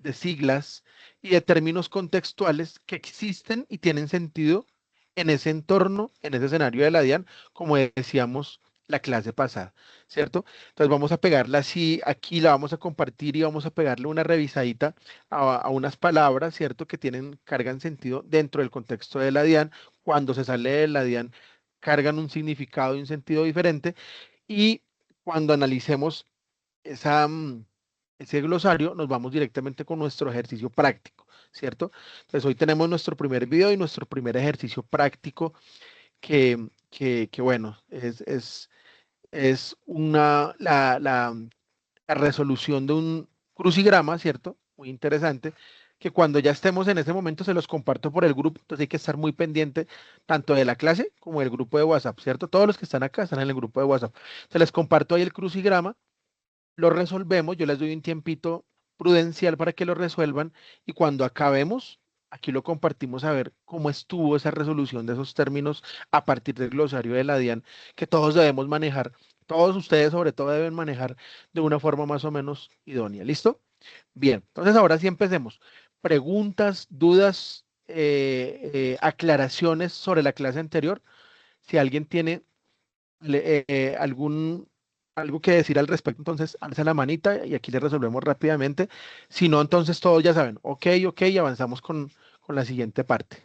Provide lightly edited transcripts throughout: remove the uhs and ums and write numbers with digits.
de siglas y de términos contextuales que existen y tienen sentido en ese entorno, en ese escenario de la DIAN, como decíamos la clase pasada, ¿cierto? Entonces vamos a pegarla así, aquí la vamos a compartir y vamos a pegarle una revisadita a unas palabras, ¿cierto? Que cargan sentido dentro del contexto de la DIAN. Cuando se sale de la DIAN, cargan un significado y un sentido diferente. Y cuando analicemos esa, ese glosario, nos vamos directamente con nuestro ejercicio práctico, ¿cierto? Entonces hoy tenemos nuestro primer video y nuestro primer ejercicio práctico que bueno, es la resolución de un crucigrama, ¿cierto? Muy interesante, que cuando ya estemos en ese momento se los comparto por el grupo, entonces hay que estar muy pendiente tanto de la clase como del grupo de WhatsApp, ¿cierto? Todos los que están acá están en el grupo de WhatsApp. Se les comparto ahí el crucigrama, lo resolvemos, yo les doy un tiempito prudencial para que lo resuelvan y cuando acabemos, aquí lo compartimos a ver cómo estuvo esa resolución de esos términos a partir del glosario de la DIAN que todos debemos manejar, todos ustedes sobre todo deben manejar de una forma más o menos idónea. ¿Listo? Bien, entonces ahora sí empecemos. Preguntas, dudas, aclaraciones sobre la clase anterior. Si alguien tiene algo que decir al respecto, entonces alza la manita y aquí le resolvemos rápidamente. Si no, entonces todos ya saben, ok, ok, y avanzamos con la siguiente parte.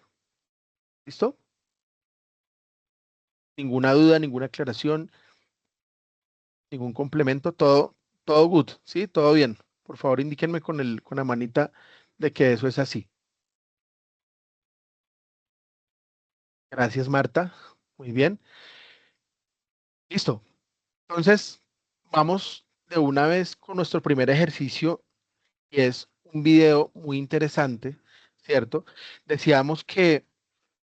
¿Listo? Ninguna duda, ninguna aclaración, ningún complemento, todo good, ¿sí? Todo bien. Por favor, indíquenme con la manita de que eso es así. Gracias, Marta. Muy bien. Listo. Entonces, vamos de una vez con nuestro primer ejercicio y es un video muy interesante, ¿cierto? Decíamos que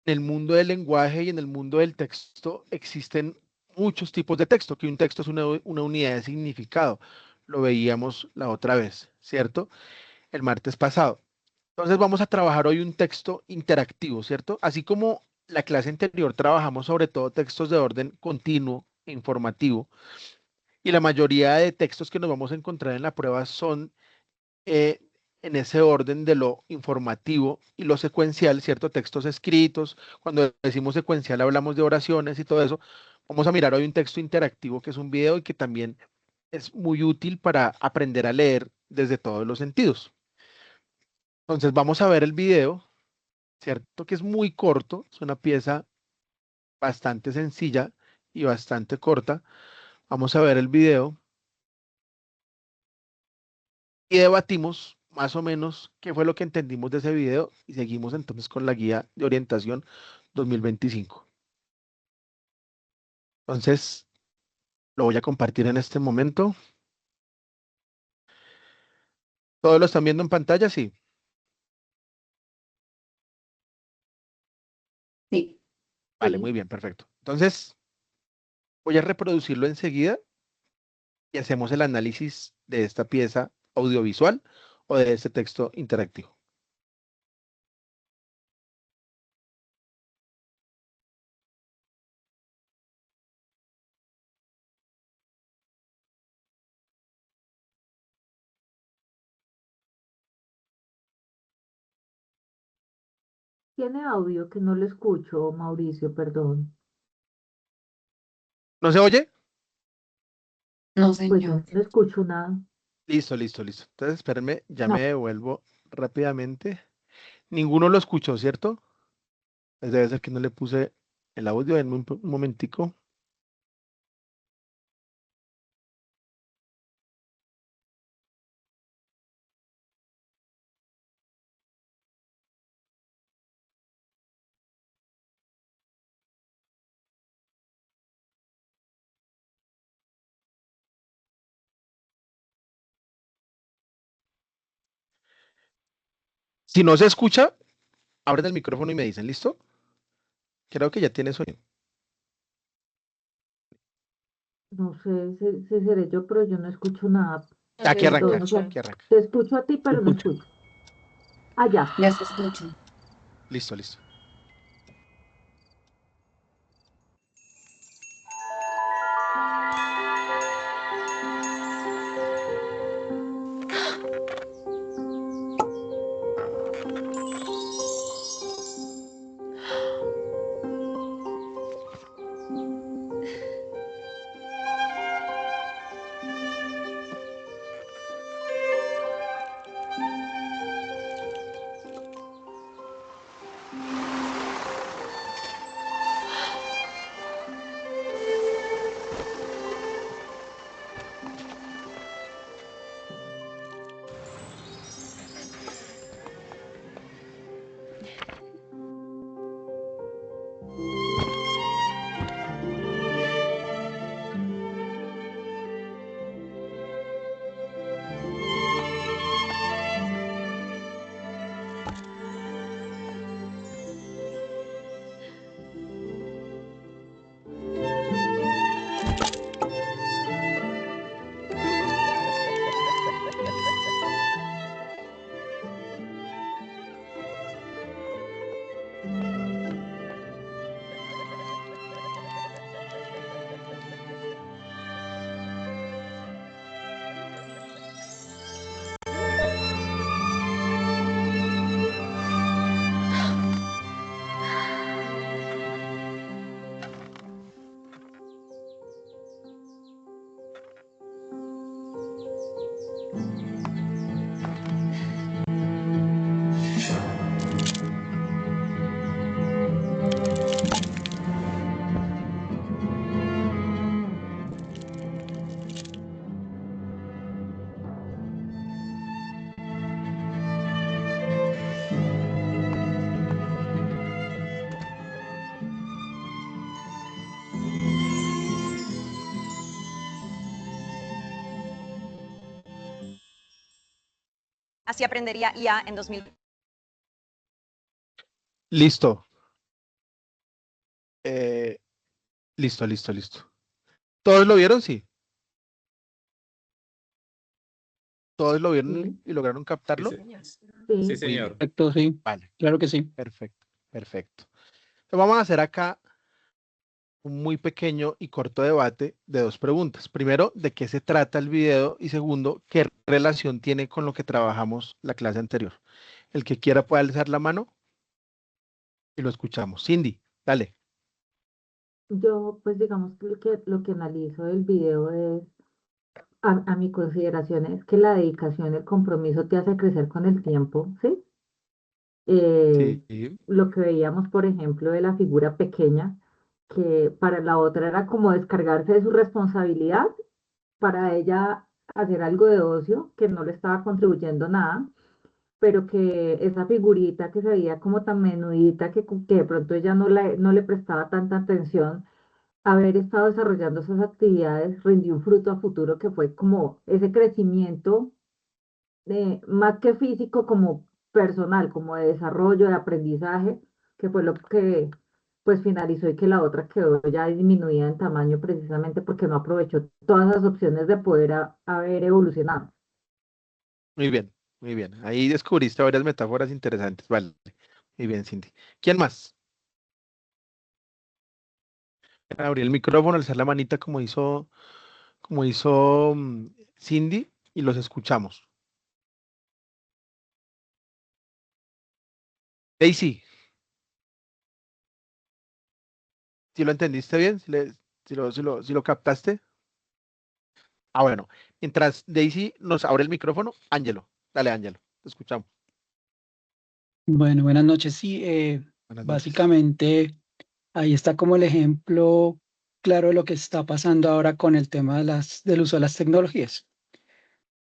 en el mundo del lenguaje y en el mundo del texto existen muchos tipos de texto, que un texto es una unidad de significado. Lo veíamos la otra vez, ¿cierto? El martes pasado. Entonces vamos a trabajar hoy un texto interactivo, ¿cierto? Así como la clase anterior trabajamos sobre todo textos de orden continuo e informativo, y la mayoría de textos que nos vamos a encontrar en la prueba son eh, en ese orden de lo informativo y lo secuencial, ¿cierto? Textos escritos. Cuando decimos secuencial hablamos de oraciones y todo eso. Vamos a mirar hoy un texto interactivo que es un video y que también es muy útil para aprender a leer desde todos los sentidos. Entonces vamos a ver el video, ¿cierto? Que es muy corto, es una pieza bastante sencilla y bastante corta. Vamos a ver el video y debatimos más o menos qué fue lo que entendimos de ese video y seguimos entonces con la guía de orientación 2025. Entonces, lo voy a compartir en este momento. ¿Todos lo están viendo en pantalla? Sí. Sí. Vale, muy bien, perfecto. Entonces, voy a reproducirlo enseguida y hacemos el análisis de esta pieza audiovisual o de este texto interactivo. Tiene audio que no lo escucho, Mauricio, perdón. ¿No se oye? No, Pues yo señor. no escucho nada. Listo, listo, listo. Entonces, espérenme, ya me No, devuelvo rápidamente. Ninguno lo escuchó, ¿cierto? Pues debe ser que no le puse el audio en un momentico. Si no se escucha, abren el micrófono y me dicen, ¿listo? Creo que ya tiene sonido. no sé si seré yo, pero yo no escucho nada. No se Aquí Perdón, arranca, o sea, escucha. aquí arranca. te escucho a ti, Se pero no escucha. escucho. Allá. Ya se escucha. Listo, listo. Así aprendería IA en 2000. Listo. Listo. ¿Todos lo vieron? Sí. ¿Todos lo vieron Sí, y lograron captarlo? Sí, sí. sí, señor. Perfecto, sí, Vale, claro que sí. perfecto. Entonces vamos a hacer acá un muy pequeño y corto debate de dos preguntas. Primero, ¿de qué se trata el video? Y segundo, ¿qué relación tiene con lo que trabajamos la clase anterior? El que quiera puede alzar la mano y lo escuchamos. Cindy, dale. Yo, pues digamos que lo que analizo del video es, a mi consideración es que la dedicación, el compromiso te hace crecer con el tiempo, ¿sí? Eh, Sí, lo que veíamos, por ejemplo, de la figura pequeña, que para la otra era como descargarse de su responsabilidad, para ella hacer algo de ocio que no le estaba contribuyendo nada, pero que esa figurita que se veía como tan menudita que de pronto ella no le prestaba tanta atención, haber estado desarrollando esas actividades rindió un fruto a futuro que fue como ese crecimiento, más que físico, como personal, como de desarrollo, de aprendizaje, que fue lo que pues finalizó y que la otra quedó ya disminuida en tamaño precisamente porque no aprovechó todas las opciones de poder haber evolucionado. muy bien, muy bien. Ahí descubriste varias metáforas interesantes. Vale, muy bien, Cindy. ¿Quién más? Abrir el micrófono, alzar la manita como hizo Cindy y los escuchamos. Daisy, ¿si lo entendiste bien? ¿Si lo captaste? Ah, bueno. Mientras Daisy nos abre el micrófono, Ángelo. Dale, Ángelo. Te escuchamos. Bueno, buenas noches. Sí, Buenas noches. básicamente ahí está como el ejemplo claro de lo que está pasando ahora con el tema de del uso de las tecnologías.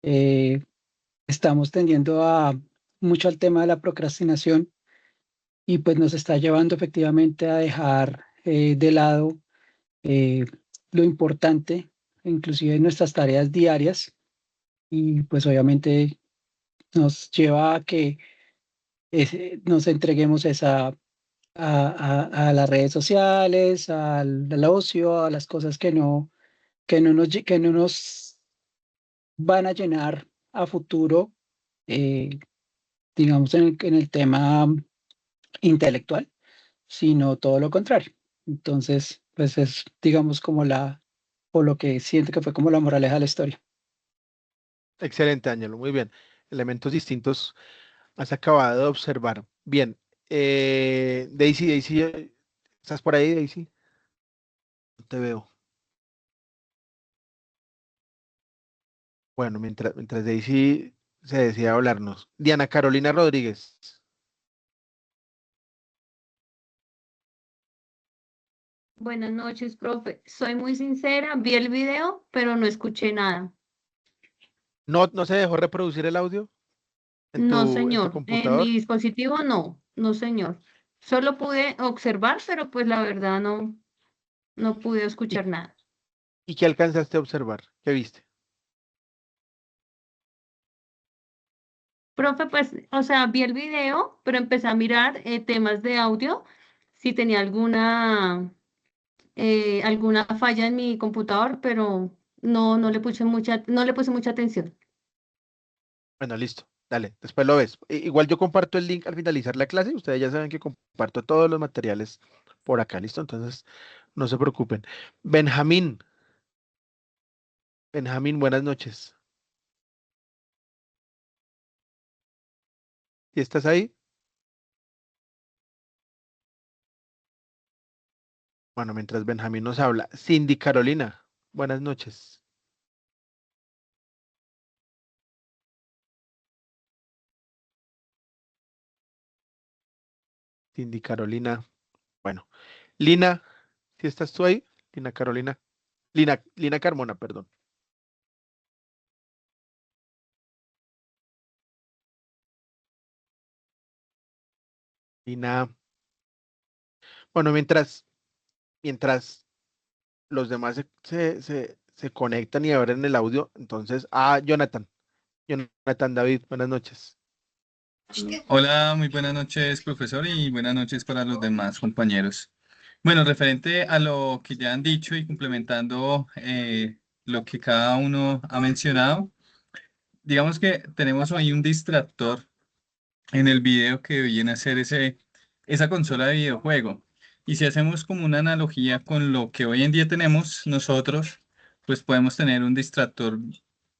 Eh, Estamos tendiendo mucho al tema de la procrastinación y pues nos está llevando efectivamente a dejar de lado eh, lo importante, inclusive en nuestras tareas diarias, y pues obviamente nos lleva a que nos entreguemos a las redes sociales, al ocio, a las cosas que no nos van a llenar a futuro, eh, digamos, en el tema intelectual, sino todo lo contrario. Entonces, pues es, digamos, o lo que siento que fue como la moraleja de la historia. Excelente, Ángelo. Muy bien. Elementos distintos has acabado de observar. Bien. Daisy, ¿estás por ahí, Daisy? No te veo. Bueno, mientras Daisy se decide a hablarnos. Diana Carolina Rodríguez. Buenas noches, profe. Soy muy sincera, vi el video, pero no escuché nada. ¿No se dejó reproducir el audio No, en tu señor. En mi computador? dispositivo no, no, señor. Solo pude observar, pero pues la verdad no pude ¿Y, escuchar nada. y qué alcanzaste a observar? ¿Qué viste? Profe, pues, o sea, vi el video, pero empecé a mirar temas de audio, si tenía alguna falla en mi computador, pero no le puse mucha atención. Bueno, listo. Dale, después lo ves. Igual yo comparto el link al finalizar la clase. Ustedes ya saben que comparto todos los materiales por acá, ¿listo? Entonces, no se preocupen. Benjamín, Benjamín, buenas noches. ¿Y estás ahí? Bueno, mientras Benjamín nos habla. Cindy Carolina, buenas noches. Cindy Carolina. Bueno, Lina, ¿si estás tú ahí? Lina Carolina. Lina Carmona, perdón. Lina. Bueno, mientras los demás se conectan y abren el audio, entonces, Jonathan. Jonathan David, buenas noches. Hola, muy buenas noches, profesor, y buenas noches para los demás compañeros. Bueno, referente a lo que ya han dicho y complementando lo que cada uno ha mencionado, digamos que tenemos ahí un distractor en el video que viene a ser esa consola de videojuego. Y si hacemos como una analogía con lo que hoy en día tenemos nosotros, pues podemos tener un distractor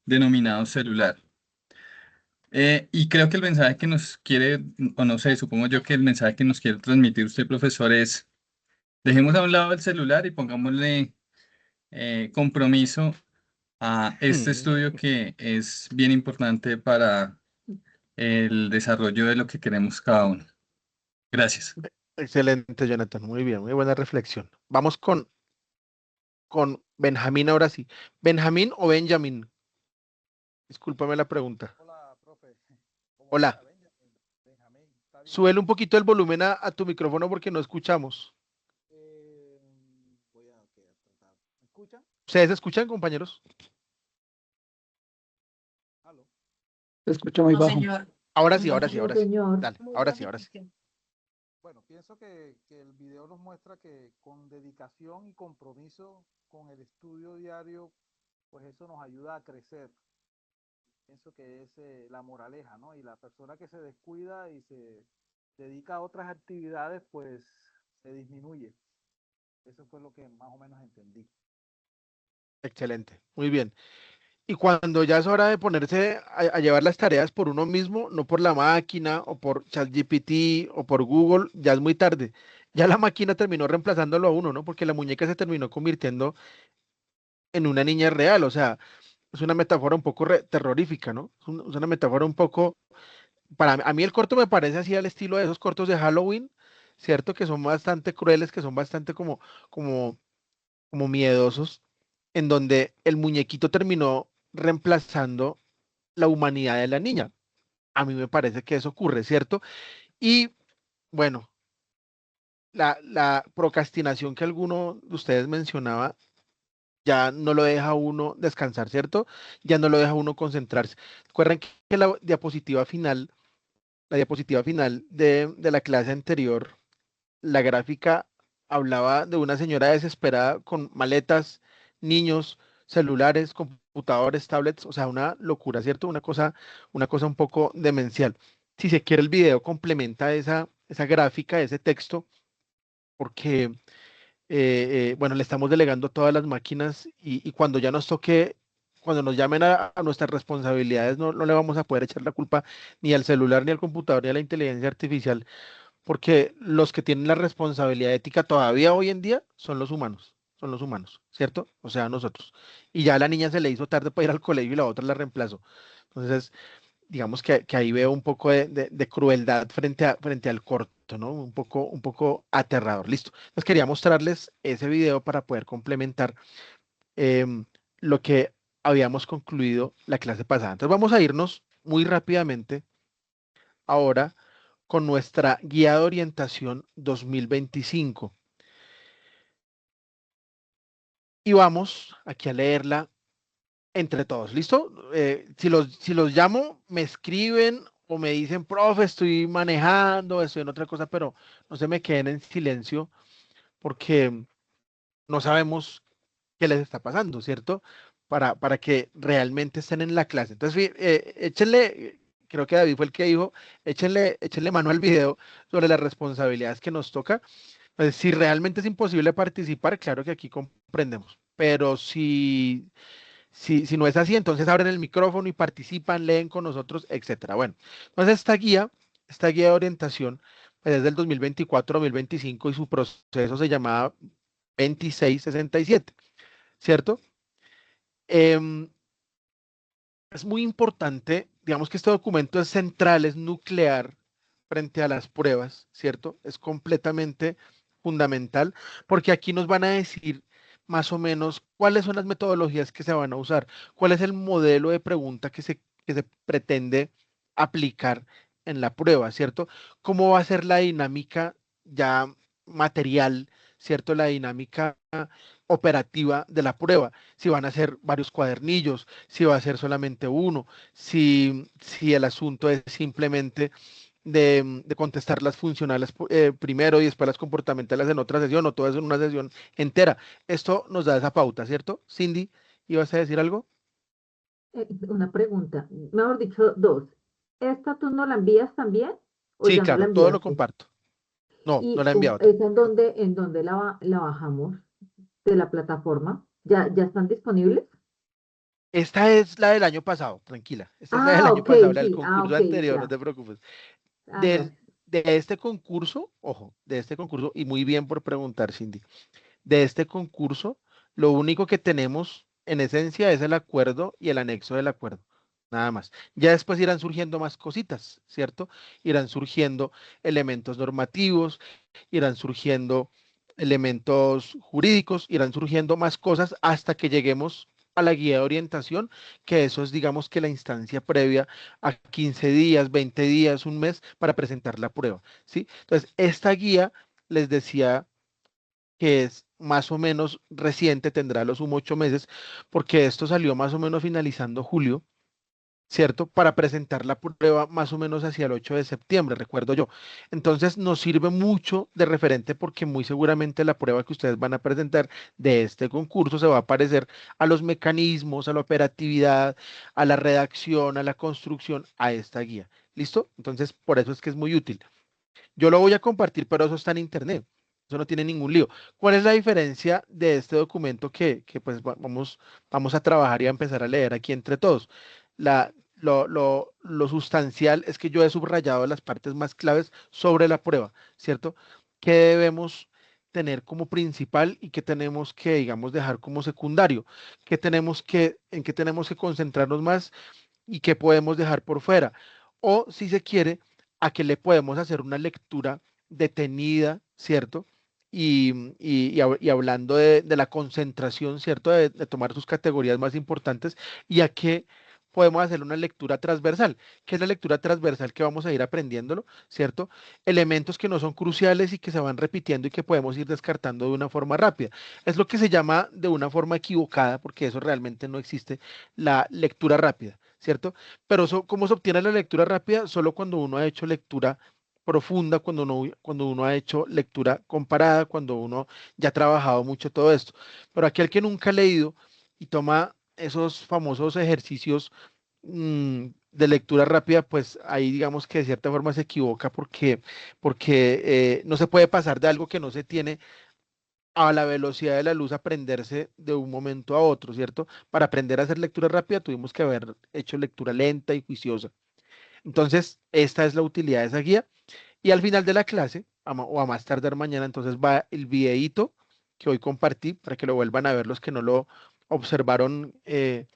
denominado celular. Y creo que el mensaje que nos quiere, o no sé, supongo yo que el mensaje que nos quiere transmitir usted, profesor, es dejemos a un lado el celular y pongámosle compromiso a este estudio que es bien importante para el desarrollo de lo que queremos cada uno. Gracias. Excelente, Jonathan. Muy bien, muy buena reflexión. Vamos con Benjamín ahora sí. ¿Benjamín o Benjamin? Discúlpame la pregunta. Hola, profe. ¿Cómo Hola. está? Benjamín, ¿está bien? Súbele un poquito el volumen a tu micrófono porque no escuchamos. Voy a tratar. ¿Me escuchan? ¿Ustedes escuchan, compañeros? ¿Aló? Se escucha muy bajo. Ahora sí, ahora sí, No, ahora sí. señor. Dale, ahora sí, ahora sí. Bueno, pienso que el video nos muestra que con dedicación y compromiso con el estudio diario, pues eso nos ayuda a crecer. Pienso que es la moraleja, ¿no? Y la persona que se descuida y se dedica a otras actividades, pues se disminuye. Eso fue lo que más o menos entendí. Excelente, muy bien. Y cuando ya es hora de ponerse a llevar las tareas por uno mismo, no por la máquina o por ChatGPT o por Google, ya es muy tarde. Ya la máquina terminó reemplazándolo a uno, ¿no? Porque la muñeca se terminó convirtiendo en una niña real. O sea, es una metáfora un poco terrorífica, ¿no? Es una metáfora un poco, a mí el corto me parece así al estilo de esos cortos de Halloween, ¿cierto? Que son bastante crueles, que son bastante como, como miedosos, en donde el muñequito terminó reemplazando la humanidad de la niña. A mí me parece que eso ocurre, ¿cierto? Y bueno, la procrastinación que alguno de ustedes mencionaba ya no lo deja uno descansar, ¿cierto? Ya no lo deja uno concentrarse. Recuerden que la diapositiva final de la clase anterior, la gráfica hablaba de una señora desesperada con maletas, niños, celulares, computadores, tablets, o sea, una locura, ¿cierto? Una cosa un poco demencial. Si se quiere, el video complementa esa gráfica, ese texto, porque, bueno, le estamos delegando todas las máquinas y cuando ya nos toque, cuando nos llamen a nuestras responsabilidades, no le vamos a poder echar la culpa ni al celular, ni al computador, ni a la inteligencia artificial porque los que tienen la responsabilidad ética todavía hoy en día son los humanos, ¿cierto? O sea, nosotros. Y ya a la niña se le hizo tarde para ir al colegio y la otra la reemplazó. Entonces, digamos que ahí veo un poco de crueldad frente al corto, ¿no? Un poco aterrador. Listo. Pues quería mostrarles ese video para poder complementar lo que habíamos concluido la clase pasada. Entonces, vamos a irnos muy rápidamente ahora con nuestra guía de orientación 2025. Y vamos aquí a leerla entre todos. ¿Listo? Si los llamo, me escriben o me dicen, profe, estoy manejando, estoy en otra cosa, pero no se me queden en silencio porque no sabemos qué les está pasando, ¿cierto? Para que realmente estén en la clase. Entonces, échenle, creo que David fue el que dijo, échenle mano al video sobre las responsabilidades que nos toca. Pues si realmente es imposible participar, claro que aquí comprendemos. Pero si no es así, entonces abren el micrófono y participan, leen con nosotros, etcétera. Bueno, entonces esta guía de orientación, pues es del 2024-2025 y su proceso se llamaba 2667, ¿cierto? Em, es muy importante, digamos que este documento es central, es nuclear frente a las pruebas, ¿cierto? Es completamente fundamental porque aquí nos van a decir más o menos cuáles son las metodologías que se van a usar, cuál es el modelo de pregunta que se pretende aplicar en la prueba, ¿cierto? ¿Cómo va a ser la dinámica ya material, ¿cierto? La dinámica operativa de la prueba, si van a ser varios cuadernillos, si va a ser solamente uno, si el asunto es simplemente de contestar las funcionales primero y después las comportamentales en otra sesión o todo eso en una sesión entera. Esto nos da esa pauta, ¿cierto? Cindy, ¿ibas a decir algo? Una pregunta, mejor dicho, dos. ¿Esta tú no la envías también o Sí, ya no la claro, todo lo enviaste? comparto. No, no ¿Y la he enviado esa tampoco. en dónde la bajamos de la plataforma? ¿Ya están disponibles? Esta es la del año pasado, tranquila. Esta es la del Ah, año ok, pasado, la del sí, ah, concurso ok, anterior, no ya. te preocupes. Ah, Del, gracias. de este concurso, ojo, de este concurso, y muy bien por preguntar, Cindy, de este concurso, lo único que tenemos en esencia es el acuerdo y el anexo del acuerdo. Nada más. Ya después irán surgiendo más cositas, ¿cierto? Irán surgiendo elementos normativos, irán surgiendo elementos jurídicos, irán surgiendo más cosas hasta que lleguemos a la guía de orientación, que eso es, digamos, que la instancia previa a 15 días, 20 días, un mes para presentar la prueba, ¿sí? Entonces, esta guía, les decía que es más o menos reciente, tendrá los sumo 8 meses, porque esto salió más o menos finalizando julio, ¿cierto? Para presentar la prueba más o menos hacia el 8 de septiembre, recuerdo yo. Entonces nos sirve mucho de referente porque muy seguramente la prueba que ustedes van a presentar de este concurso se va a parecer a los mecanismos, a la operatividad, a la redacción, a la construcción, a esta guía. ¿Listo? Entonces, por eso es que es muy útil. Yo lo voy a compartir, pero eso está en internet. Eso no tiene ningún lío. ¿Cuál es la diferencia de este documento que pues vamos a trabajar y a empezar a leer aquí entre todos? Lo sustancial es que yo he subrayado las partes más claves sobre la prueba, ¿cierto? ¿Qué debemos tener como principal y qué tenemos que, digamos, dejar como secundario? ¿En qué tenemos que concentrarnos más y qué podemos dejar por fuera? O si se quiere, a qué le podemos hacer una lectura detenida, ¿cierto? Y hablando de la concentración, ¿cierto? De tomar sus categorías más importantes y a qué podemos hacer una lectura transversal. ¿Qué es la lectura transversal que vamos a ir aprendiéndolo, ¿cierto? Elementos que no son cruciales y que se van repitiendo y que podemos ir descartando de una forma rápida. Es lo que se llama de una forma equivocada, porque eso realmente no existe, la lectura rápida, ¿cierto? Pero ¿cómo se obtiene la lectura rápida? Solo cuando uno ha hecho lectura profunda, cuando uno ha hecho lectura comparada, cuando uno ya ha trabajado mucho todo esto. Pero aquel que nunca ha leído y toma esos famosos ejercicios de lectura rápida, pues ahí digamos que de cierta forma se equivoca porque no se puede pasar de algo que no se tiene a la velocidad de la luz aprenderse de un momento a otro, ¿cierto? Para aprender a hacer lectura rápida tuvimos que haber hecho lectura lenta y juiciosa. Entonces, esta es la utilidad de esa guía. Y al final de la clase, o a más tardar mañana, entonces va el videíto que hoy compartí para que lo vuelvan a ver los que no lo observaron de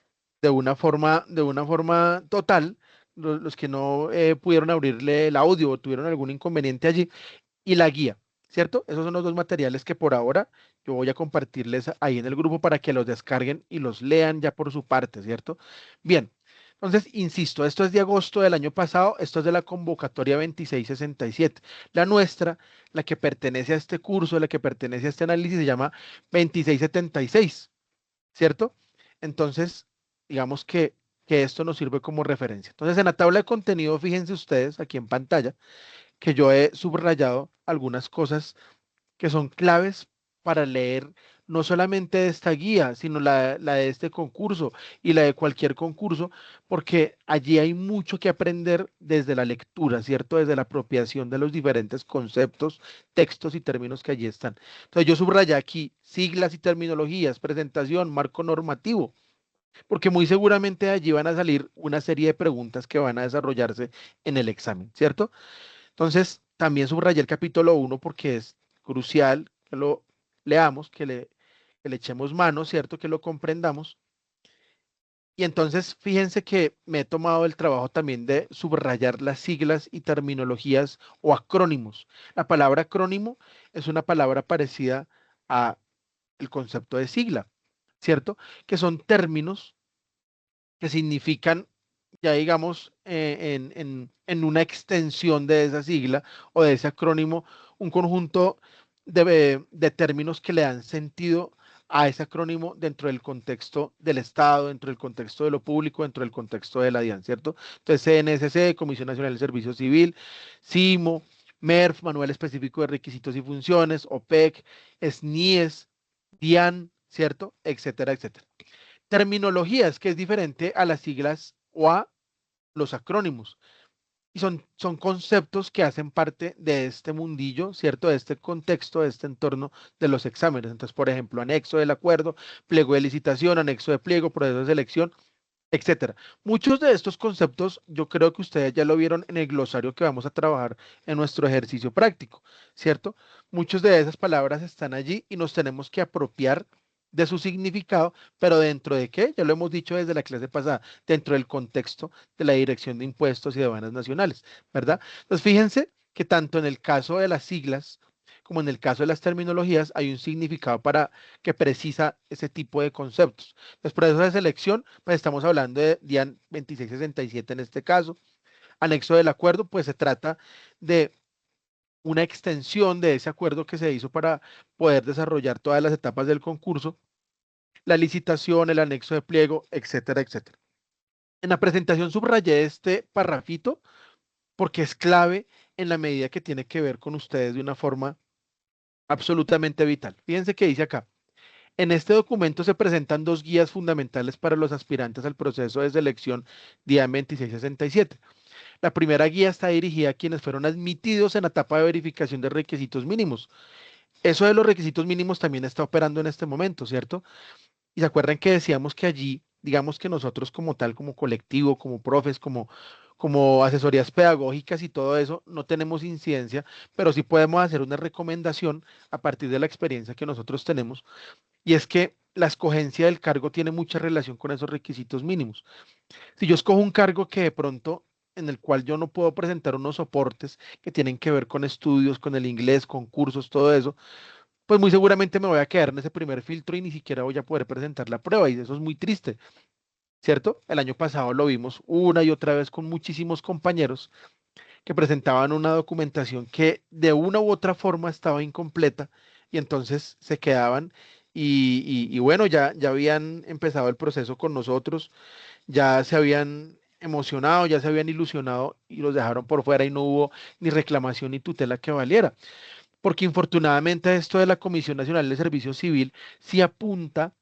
una forma total, los que no pudieron abrirle el audio o tuvieron algún inconveniente allí, y la guía, ¿cierto? Esos son los dos materiales que por ahora yo voy a compartirles ahí en el grupo para que los descarguen y los lean ya por su parte, ¿cierto? Bien, entonces, insisto, esto es de agosto del año pasado, esto es de la convocatoria 2667. La nuestra, la que pertenece a este curso, la que pertenece a este análisis, se llama 2676, ¿cierto? Entonces, digamos que esto nos sirve como referencia. Entonces, en la tabla de contenido, fíjense ustedes aquí en pantalla, que yo he subrayado algunas cosas que son claves para leer no solamente de esta guía, sino la de este concurso y la de cualquier concurso, porque allí hay mucho que aprender desde la lectura, ¿cierto? Desde la apropiación de los diferentes conceptos, textos y términos que allí están. Entonces yo subrayé aquí siglas y terminologías, presentación, marco normativo, porque muy seguramente allí van a salir una serie de preguntas que van a desarrollarse en el examen, ¿cierto? Entonces, también subrayé el capítulo 1 porque es crucial que lo leamos, que le echemos mano, ¿cierto? Que lo comprendamos. Y entonces, fíjense que me he tomado el trabajo también de subrayar las siglas y terminologías o acrónimos. La palabra acrónimo es una palabra parecida a el concepto de sigla, ¿cierto? Que son términos que significan, ya digamos, en una extensión de esa sigla o de ese acrónimo, un conjunto de términos que le dan sentido a ese acrónimo dentro del contexto del Estado, dentro del contexto de lo público, dentro del contexto de la DIAN, ¿cierto? Entonces, CNSC, Comisión Nacional del Servicio Civil, CIMO, MERF, Manual Específico de Requisitos y Funciones, OPEC, SNIES, DIAN, ¿cierto? Etcétera, etcétera. Terminologías, que es diferente a las siglas o a los acrónimos. Y son conceptos que hacen parte de este mundillo, ¿cierto? De este contexto, de este entorno de los exámenes. Entonces, por ejemplo, anexo del acuerdo, pliego de licitación, anexo de pliego, proceso de selección, etcétera. Muchos de estos conceptos yo creo que ustedes ya lo vieron en el glosario que vamos a trabajar en nuestro ejercicio práctico, ¿cierto? Muchas de esas palabras están allí y nos tenemos que apropiar de su significado, pero dentro de qué, ya lo hemos dicho desde la clase pasada, dentro del contexto de la Dirección de Impuestos y Aduanas Nacionales, ¿verdad? Entonces fíjense que tanto en el caso de las siglas como en el caso de las terminologías hay un significado para que precisa ese tipo de conceptos. Los procesos de selección, pues estamos hablando de DIAN 2667 en este caso. Anexo del acuerdo, pues se trata de una extensión de ese acuerdo que se hizo para poder desarrollar todas las etapas del concurso, la licitación, el anexo de pliego, etcétera, etcétera. En la presentación subrayé este parrafito porque es clave en la medida que tiene que ver con ustedes de una forma absolutamente vital. Fíjense que dice acá. En este documento se presentan dos guías fundamentales para los aspirantes al proceso de selección DIAN 2667. La primera guía está dirigida a quienes fueron admitidos en la etapa de verificación de requisitos mínimos. Eso de los requisitos mínimos también está operando en este momento, ¿cierto? Y se acuerdan que decíamos que allí, digamos que nosotros como tal, como colectivo, como profes, como asesorías pedagógicas y todo eso, no tenemos incidencia, pero sí podemos hacer una recomendación a partir de la experiencia que nosotros tenemos, y es que la escogencia del cargo tiene mucha relación con esos requisitos mínimos. Si yo escojo un cargo que de pronto en el cual yo no puedo presentar unos soportes que tienen que ver con estudios, con el inglés, con cursos, todo eso, pues muy seguramente me voy a quedar en ese primer filtro y ni siquiera voy a poder presentar la prueba, y eso es muy triste, ¿cierto? El año pasado lo vimos una y otra vez con muchísimos compañeros que presentaban una documentación que de una u otra forma estaba incompleta y entonces se quedaban y bueno, ya habían empezado el proceso con nosotros, ya se habían emocionado, ya se habían ilusionado y los dejaron por fuera y no hubo ni reclamación ni tutela que valiera. Porque infortunadamente esto de la Comisión Nacional de Servicio Civil sí apunta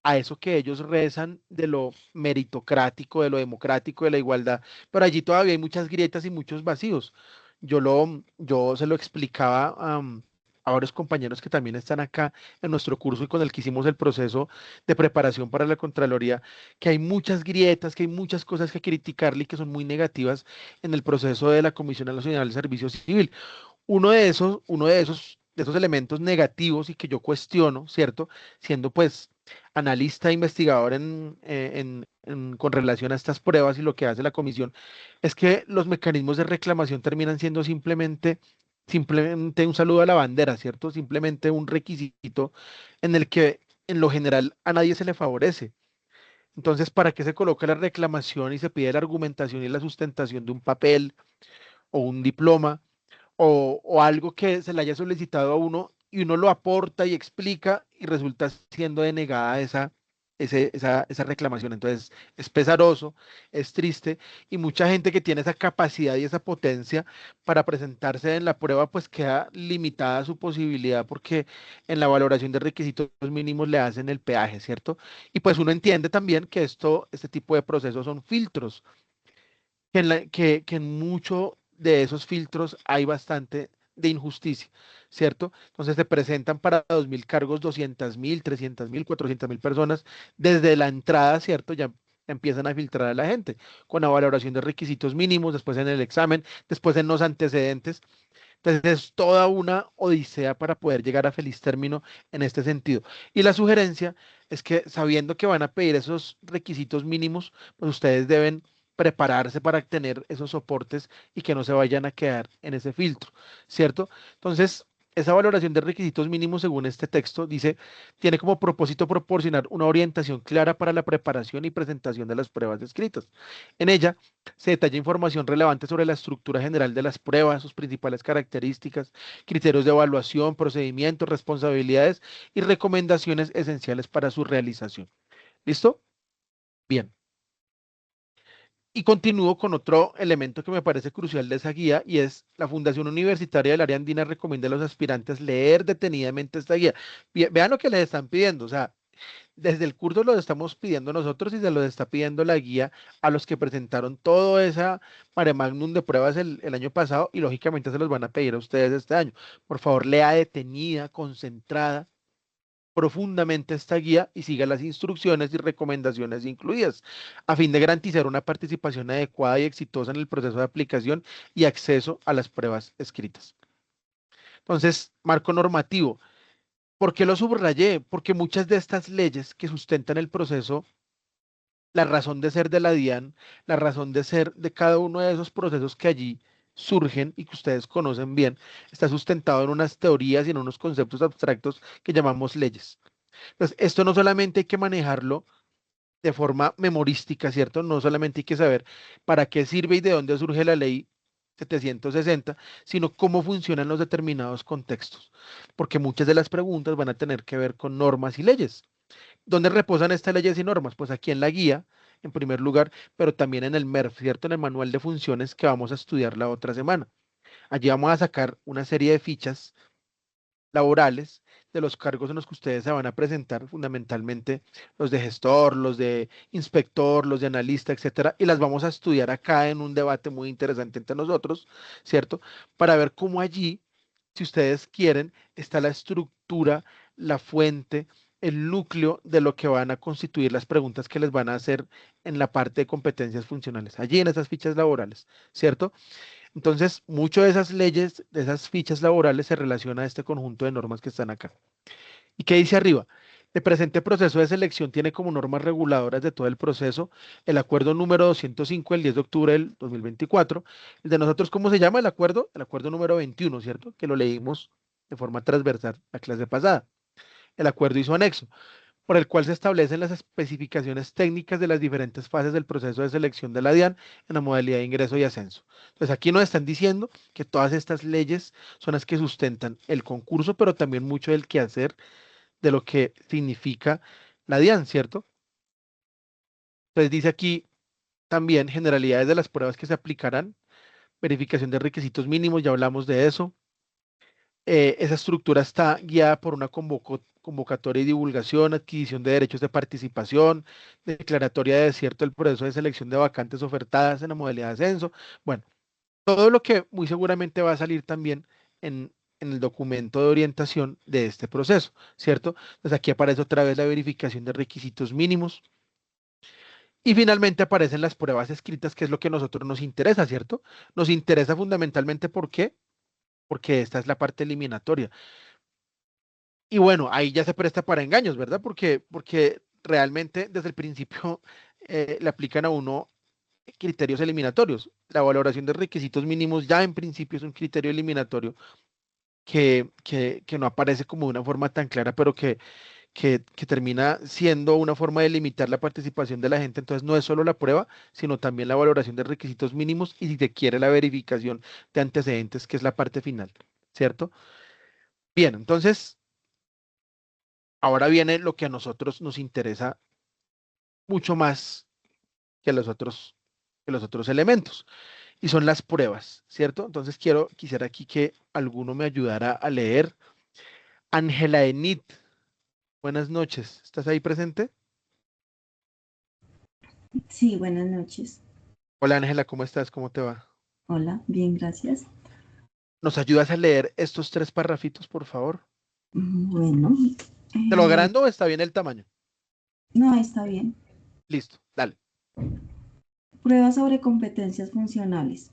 a eso que ellos rezan de lo meritocrático, de lo democrático, de la igualdad, pero allí todavía hay muchas grietas y muchos vacíos. Yo se lo explicaba a varios compañeros que también están acá en nuestro curso y con el que hicimos el proceso de preparación para la Contraloría, que hay muchas grietas, que hay muchas cosas que criticarle y que son muy negativas en el proceso de la Comisión Nacional de Servicio Civil. Uno de esos elementos negativos y que yo cuestiono, ¿cierto? Siendo pues analista e investigador con relación a estas pruebas y lo que hace la comisión, es que los mecanismos de reclamación terminan siendo simplemente un saludo a la bandera, ¿cierto? Simplemente un requisito en el que en lo general a nadie se le favorece. Entonces, ¿para qué se coloca la reclamación y se pide la argumentación y la sustentación de un papel o un diploma o algo que se le haya solicitado a uno y uno lo aporta y explica y resulta siendo denegada esa reclamación? Entonces es pesaroso, es triste, y mucha gente que tiene esa capacidad y esa potencia para presentarse en la prueba pues queda limitada su posibilidad porque en la valoración de requisitos mínimos le hacen el peaje, ¿cierto? Y pues uno entiende también que este tipo de procesos son filtros, que en mucho de esos filtros hay bastante de injusticia, ¿cierto? Entonces se presentan para 2.000 cargos 200.000, 300.000, 400.000 personas desde la entrada, ¿cierto? Ya empiezan a filtrar a la gente con la valoración de requisitos mínimos, después en el examen, después en los antecedentes. Entonces es toda una odisea para poder llegar a feliz término en este sentido. Y la sugerencia es que sabiendo que van a pedir esos requisitos mínimos, pues ustedes deben prepararse para tener esos soportes y que no se vayan a quedar en ese filtro, ¿cierto? Entonces, esa valoración de requisitos mínimos según este texto dice, tiene como propósito proporcionar una orientación clara para la preparación y presentación de las pruebas escritas. En ella se detalla información relevante sobre la estructura general de las pruebas, sus principales características, criterios de evaluación, procedimientos, responsabilidades y recomendaciones esenciales para su realización. ¿Listo? Bien. Y continúo con otro elemento que me parece crucial de esa guía y es la Fundación Universitaria del Área Andina recomienda a los aspirantes leer detenidamente esta guía. Vean lo que les están pidiendo, o sea, desde el curso lo estamos pidiendo nosotros y se lo está pidiendo la guía a los que presentaron toda esa mare magnum de pruebas el año pasado y lógicamente se los van a pedir a ustedes este año. Por favor, lea detenida, concentrada profundamente esta guía y siga las instrucciones y recomendaciones incluidas, a fin de garantizar una participación adecuada y exitosa en el proceso de aplicación y acceso a las pruebas escritas. Entonces, marco normativo. ¿Por qué lo subrayé? Porque muchas de estas leyes que sustentan el proceso, la razón de ser de la DIAN, la razón de ser de cada uno de esos procesos que allí surgen y que ustedes conocen bien, está sustentado en unas teorías y en unos conceptos abstractos que llamamos leyes. Entonces, esto no solamente hay que manejarlo de forma memorística, ¿cierto? No solamente hay que saber para qué sirve y de dónde surge la ley 760, sino cómo funcionan los determinados contextos, porque muchas de las preguntas van a tener que ver con normas y leyes. ¿Dónde reposan estas leyes y normas? Pues aquí en la guía, en primer lugar, pero también en el MERF, ¿cierto? En el manual de funciones que vamos a estudiar la otra semana. Allí vamos a sacar una serie de fichas laborales de los cargos en los que ustedes se van a presentar, fundamentalmente los de gestor, los de inspector, los de analista, etcétera, y las vamos a estudiar acá en un debate muy interesante entre nosotros, ¿cierto? Para ver cómo allí, si ustedes quieren, está la estructura, la fuente, el núcleo de lo que van a constituir las preguntas que les van a hacer en la parte de competencias funcionales, allí en esas fichas laborales, ¿cierto? Entonces, mucho de esas leyes, de esas fichas laborales se relaciona a este conjunto de normas que están acá. ¿Y qué dice arriba? El presente proceso de selección tiene como normas reguladoras de todo el proceso el acuerdo número 205 del 10 de octubre del 2024. El de nosotros, ¿cómo se llama el acuerdo? El acuerdo número 21, ¿cierto? Que lo leímos de forma transversal la clase pasada. El acuerdo hizo anexo por el cual se establecen las especificaciones técnicas de las diferentes fases del proceso de selección de la DIAN en la modalidad de ingreso y ascenso. Entonces aquí nos están diciendo que todas estas leyes son las que sustentan el concurso, pero también mucho del quehacer de lo que significa la DIAN, ¿cierto? Entonces dice aquí también generalidades de las pruebas que se aplicarán, verificación de requisitos mínimos, ya hablamos de eso. Esa estructura está guiada por una convocatoria y divulgación, adquisición de derechos de participación, declaratoria de desierto del proceso de selección de vacantes ofertadas en la modalidad de ascenso. Bueno, todo lo que muy seguramente va a salir también en el documento de orientación de este proceso, ¿cierto? Entonces aquí aparece otra vez la verificación de requisitos mínimos. Y finalmente aparecen las pruebas escritas, que es lo que a nosotros nos interesa, ¿cierto? Nos interesa fundamentalmente, ¿por qué? Porque esta es la parte eliminatoria. Y bueno, ahí ya se presta para engaños, ¿verdad? Porque realmente desde el principio le aplican a uno criterios eliminatorios. La valoración de requisitos mínimos ya en principio es un criterio eliminatorio que no aparece como de una forma tan clara, pero que termina siendo una forma de limitar la participación de la gente. Entonces no es solo la prueba, sino también la valoración de requisitos mínimos y si se quiere la verificación de antecedentes, que es la parte final, ¿cierto? Bien, entonces ahora viene lo que a nosotros nos interesa mucho más que los otros elementos, y son las pruebas, ¿cierto? Entonces quisiera aquí que alguno me ayudara a leer. Ángela Enid, buenas noches, ¿estás ahí presente? Sí, buenas noches. Hola Ángela, ¿cómo estás? ¿Cómo te va? Hola, bien, gracias. ¿Nos ayudas a leer estos 3 párrafitos, por favor? Bueno, ¿Te lo agrando o está bien el tamaño? no, está bien. Listo, dale. Prueba sobre competencias funcionales.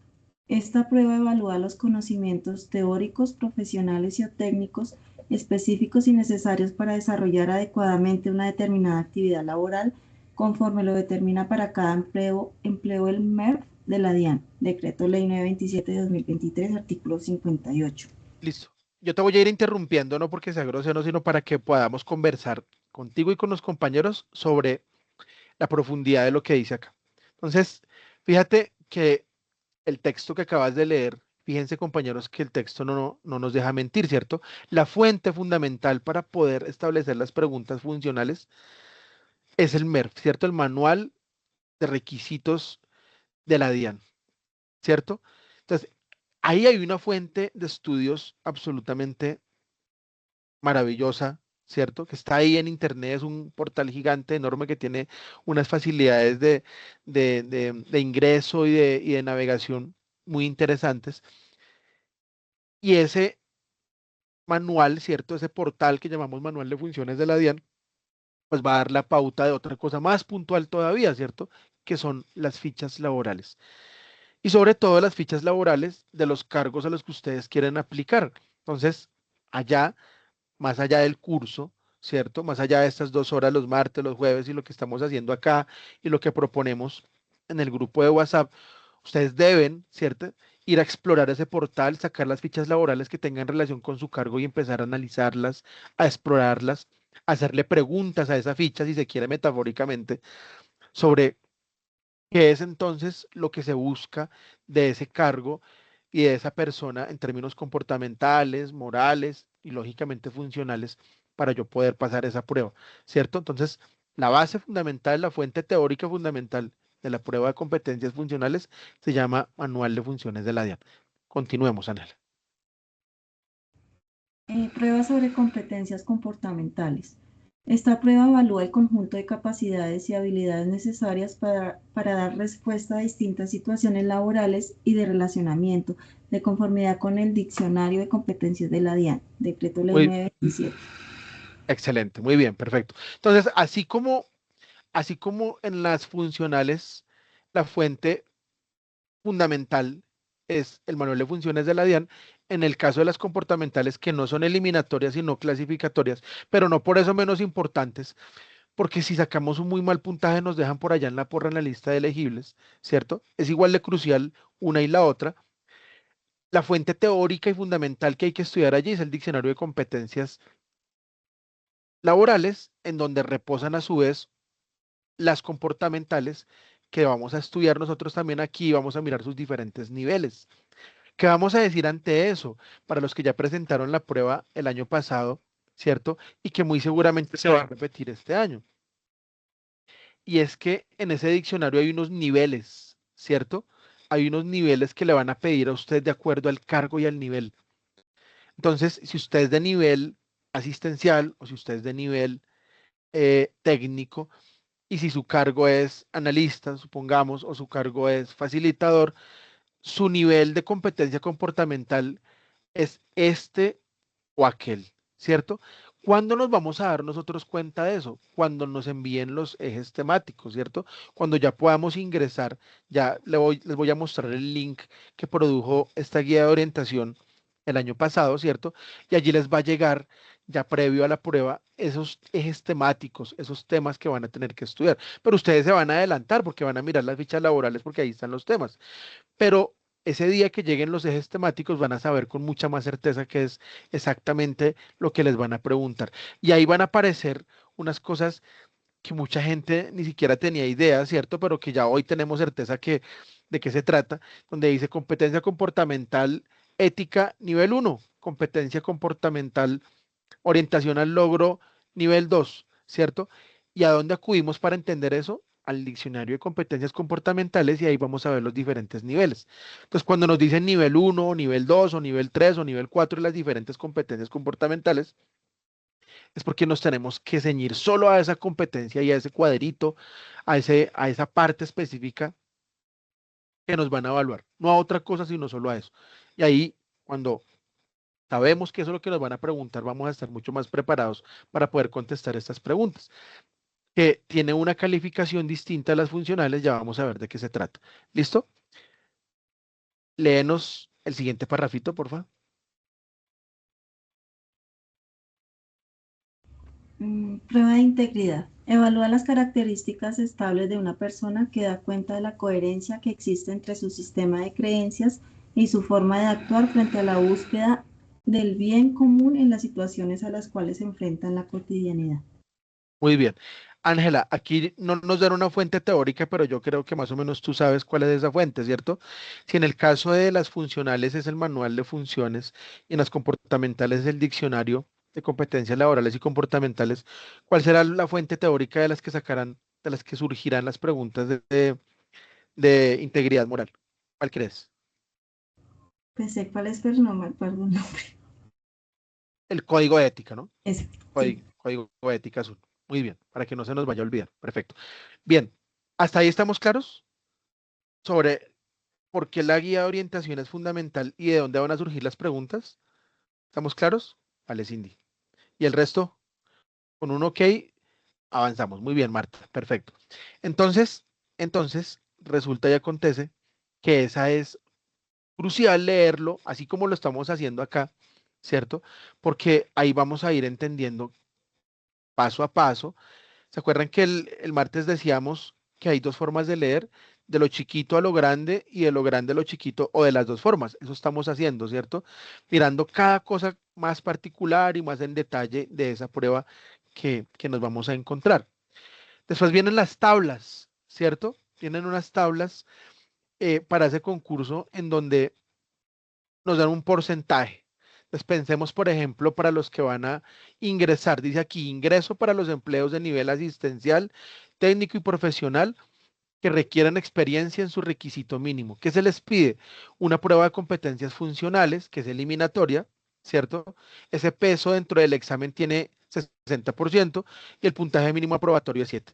Esta prueba evalúa los conocimientos teóricos, profesionales y o técnicos específicos y necesarios para desarrollar adecuadamente una determinada actividad laboral conforme lo determina para cada empleo el MERF de la DIAN, Decreto Ley 927 de 2023, artículo 58. Listo. yo te voy a ir interrumpiendo, no porque sea grosero, sino para que podamos conversar contigo y con los compañeros sobre la profundidad de lo que dice acá. Entonces, fíjate que el texto que acabas de leer, fíjense compañeros que el texto no nos deja mentir, ¿cierto? La fuente fundamental para poder establecer las preguntas funcionales es el MERF, ¿cierto? El manual de requisitos de la DIAN, ¿cierto? Entonces, ahí hay una fuente de estudios absolutamente maravillosa, ¿cierto? Que está ahí en internet, es un portal gigante, enorme, que tiene unas facilidades de ingreso y de navegación muy interesantes. Y ese manual, ¿cierto? Ese portal que llamamos manual de funciones de la DIAN, pues va a dar la pauta de otra cosa más puntual todavía, ¿cierto? Que son las fichas laborales. Y sobre todo las fichas laborales de los cargos a los que ustedes quieren aplicar. Entonces, allá, más allá del curso, ¿cierto? Más allá de estas 2 horas los martes, los jueves y lo que estamos haciendo acá y lo que proponemos en el grupo de WhatsApp, ustedes deben, ¿cierto? Ir a explorar ese portal, sacar las fichas laborales que tengan relación con su cargo y empezar a analizarlas, a explorarlas, a hacerle preguntas a esa ficha, si se quiere metafóricamente, sobre qué es entonces lo que se busca de ese cargo y de esa persona en términos comportamentales, morales y lógicamente funcionales para yo poder pasar esa prueba, ¿cierto? Entonces, la base fundamental, la fuente teórica fundamental de la prueba de competencias funcionales se llama Manual de Funciones de la DIAN. Continuemos, Anel. Prueba sobre competencias comportamentales. Esta prueba evalúa el conjunto de capacidades y habilidades necesarias para dar respuesta a distintas situaciones laborales y de relacionamiento, de conformidad con el Diccionario de Competencias de la DIAN, Decreto Ley Muy 927. excelente, muy bien, perfecto. Entonces, así como en las funcionales, la fuente fundamental es el manual de funciones de la DIAN, en el caso de las comportamentales que no son eliminatorias sino clasificatorias, pero no por eso menos importantes, porque si sacamos un muy mal puntaje nos dejan por allá en la porra en la lista de elegibles, ¿cierto? Es igual de crucial una y la otra. La fuente teórica y fundamental que hay que estudiar allí es el diccionario de competencias laborales, en donde reposan a su vez las comportamentales que vamos a estudiar nosotros también aquí, vamos a mirar sus diferentes niveles. ¿Qué vamos a decir ante eso? Para los que ya presentaron la prueba el año pasado, ¿cierto? Y que muy seguramente se va a repetir este año. Y es que en ese diccionario hay unos niveles, ¿cierto? Hay unos niveles que le van a pedir a usted de acuerdo al cargo y al nivel. Entonces, si usted es de nivel asistencial o si usted es de nivel técnico y si su cargo es analista, supongamos, o su cargo es facilitador, su nivel de competencia comportamental es este o aquel, ¿cierto? ¿Cuándo nos vamos a dar nosotros cuenta de eso? Cuando nos envíen los ejes temáticos, ¿cierto? Cuando ya podamos ingresar, ya les voy a mostrar el link que produjo esta guía de orientación el año pasado, ¿cierto? Y allí les va a llegar, ya previo a la prueba, esos ejes temáticos, esos temas que van a tener que estudiar. Pero ustedes se van a adelantar porque van a mirar las fichas laborales porque ahí están los temas. Pero ese día que lleguen los ejes temáticos van a saber con mucha más certeza qué es exactamente lo que les van a preguntar. Y ahí van a aparecer unas cosas que mucha gente ni siquiera tenía idea, ¿cierto? Pero que ya hoy tenemos certeza de qué se trata, donde dice competencia comportamental ética nivel 1, competencia comportamental orientación al logro nivel 2, ¿cierto? ¿Y a dónde acudimos para entender eso? Al diccionario de competencias comportamentales y ahí vamos a ver los diferentes niveles. Entonces, cuando nos dicen nivel 1, o nivel 2, o nivel 3, o nivel 4 y las diferentes competencias comportamentales, es porque nos tenemos que ceñir solo a esa competencia y a ese cuadrito, a esa parte específica que nos van a evaluar, no a otra cosa, sino solo a eso. Y ahí, cuando sabemos que eso es lo que nos van a preguntar, vamos a estar mucho más preparados para poder contestar estas preguntas, que tiene una calificación distinta a las funcionales, ya vamos a ver de qué se trata. ¿Listo? Léenos el siguiente parrafito, por favor. Prueba de integridad. Evalúa las características estables de una persona que da cuenta de la coherencia que existe entre su sistema de creencias y su forma de actuar frente a la búsqueda del bien común en las situaciones a las cuales se enfrenta en la cotidianidad. Muy bien. Ángela, aquí no nos dan una fuente teórica, pero yo creo que más o menos tú sabes cuál es esa fuente, ¿cierto? Si en el caso de las funcionales es el manual de funciones y en las comportamentales es el diccionario de competencias laborales y comportamentales, ¿cuál será la fuente teórica de las que sacarán, de las que surgirán las preguntas de integridad moral? ¿Cuál crees? Pues sé cuál es, pero no me acuerdo el nombre. El código de ética, ¿no? Ese, sí. Código de ética azul. Muy bien, para que no se nos vaya a olvidar. Perfecto. Bien, ¿hasta ahí estamos claros sobre por qué la guía de orientación es fundamental y de dónde van a surgir las preguntas? ¿Estamos claros? Vale, Cindy. Y el resto, con un OK, avanzamos. Muy bien, Marta. Perfecto. Entonces, resulta y acontece que esa es crucial leerlo, así como lo estamos haciendo acá, ¿cierto? Porque ahí vamos a ir entendiendo paso a paso. ¿Se acuerdan que el martes decíamos que hay dos formas de leer, de lo chiquito a lo grande y de lo grande a lo chiquito, o de las dos formas? Eso estamos haciendo, ¿cierto? Mirando cada cosa más particular y más en detalle de esa prueba que nos vamos a encontrar. Después vienen las tablas, ¿cierto? Tienen unas tablas para ese concurso en donde nos dan un porcentaje. Entonces pensemos, por ejemplo, para los que van a ingresar, dice aquí, ingreso para los empleos de nivel asistencial, técnico y profesional que requieran experiencia en su requisito mínimo. ¿Qué se les pide? Una prueba de competencias funcionales, que es eliminatoria, ¿cierto? Ese peso dentro del examen tiene 60% y el puntaje mínimo aprobatorio es 7.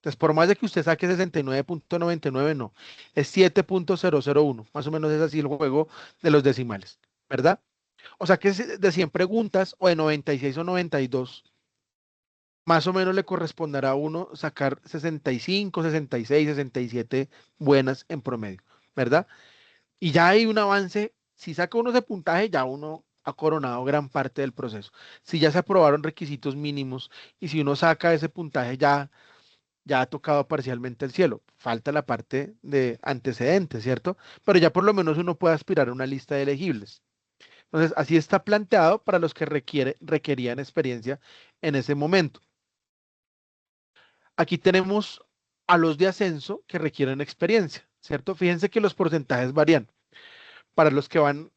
Entonces, por más de que usted saque 69.99, no, es 7.001. Más o menos es así el juego de los decimales, ¿verdad? O sea que de 100 preguntas o de 96 o 92, más o menos le corresponderá a uno sacar 65, 66, 67 buenas en promedio, ¿verdad? Y ya hay un avance, si saca uno ese puntaje, ya uno ha coronado gran parte del proceso. Si ya se aprobaron requisitos mínimos y si uno saca ese puntaje, ya ha tocado parcialmente el cielo. Falta la parte de antecedentes, ¿cierto? Pero ya por lo menos uno puede aspirar a una lista de elegibles. Entonces, así está planteado para los que requerían experiencia en ese momento. Aquí tenemos a los de ascenso que requieren experiencia, ¿cierto? Fíjense que los porcentajes varían. Para los que van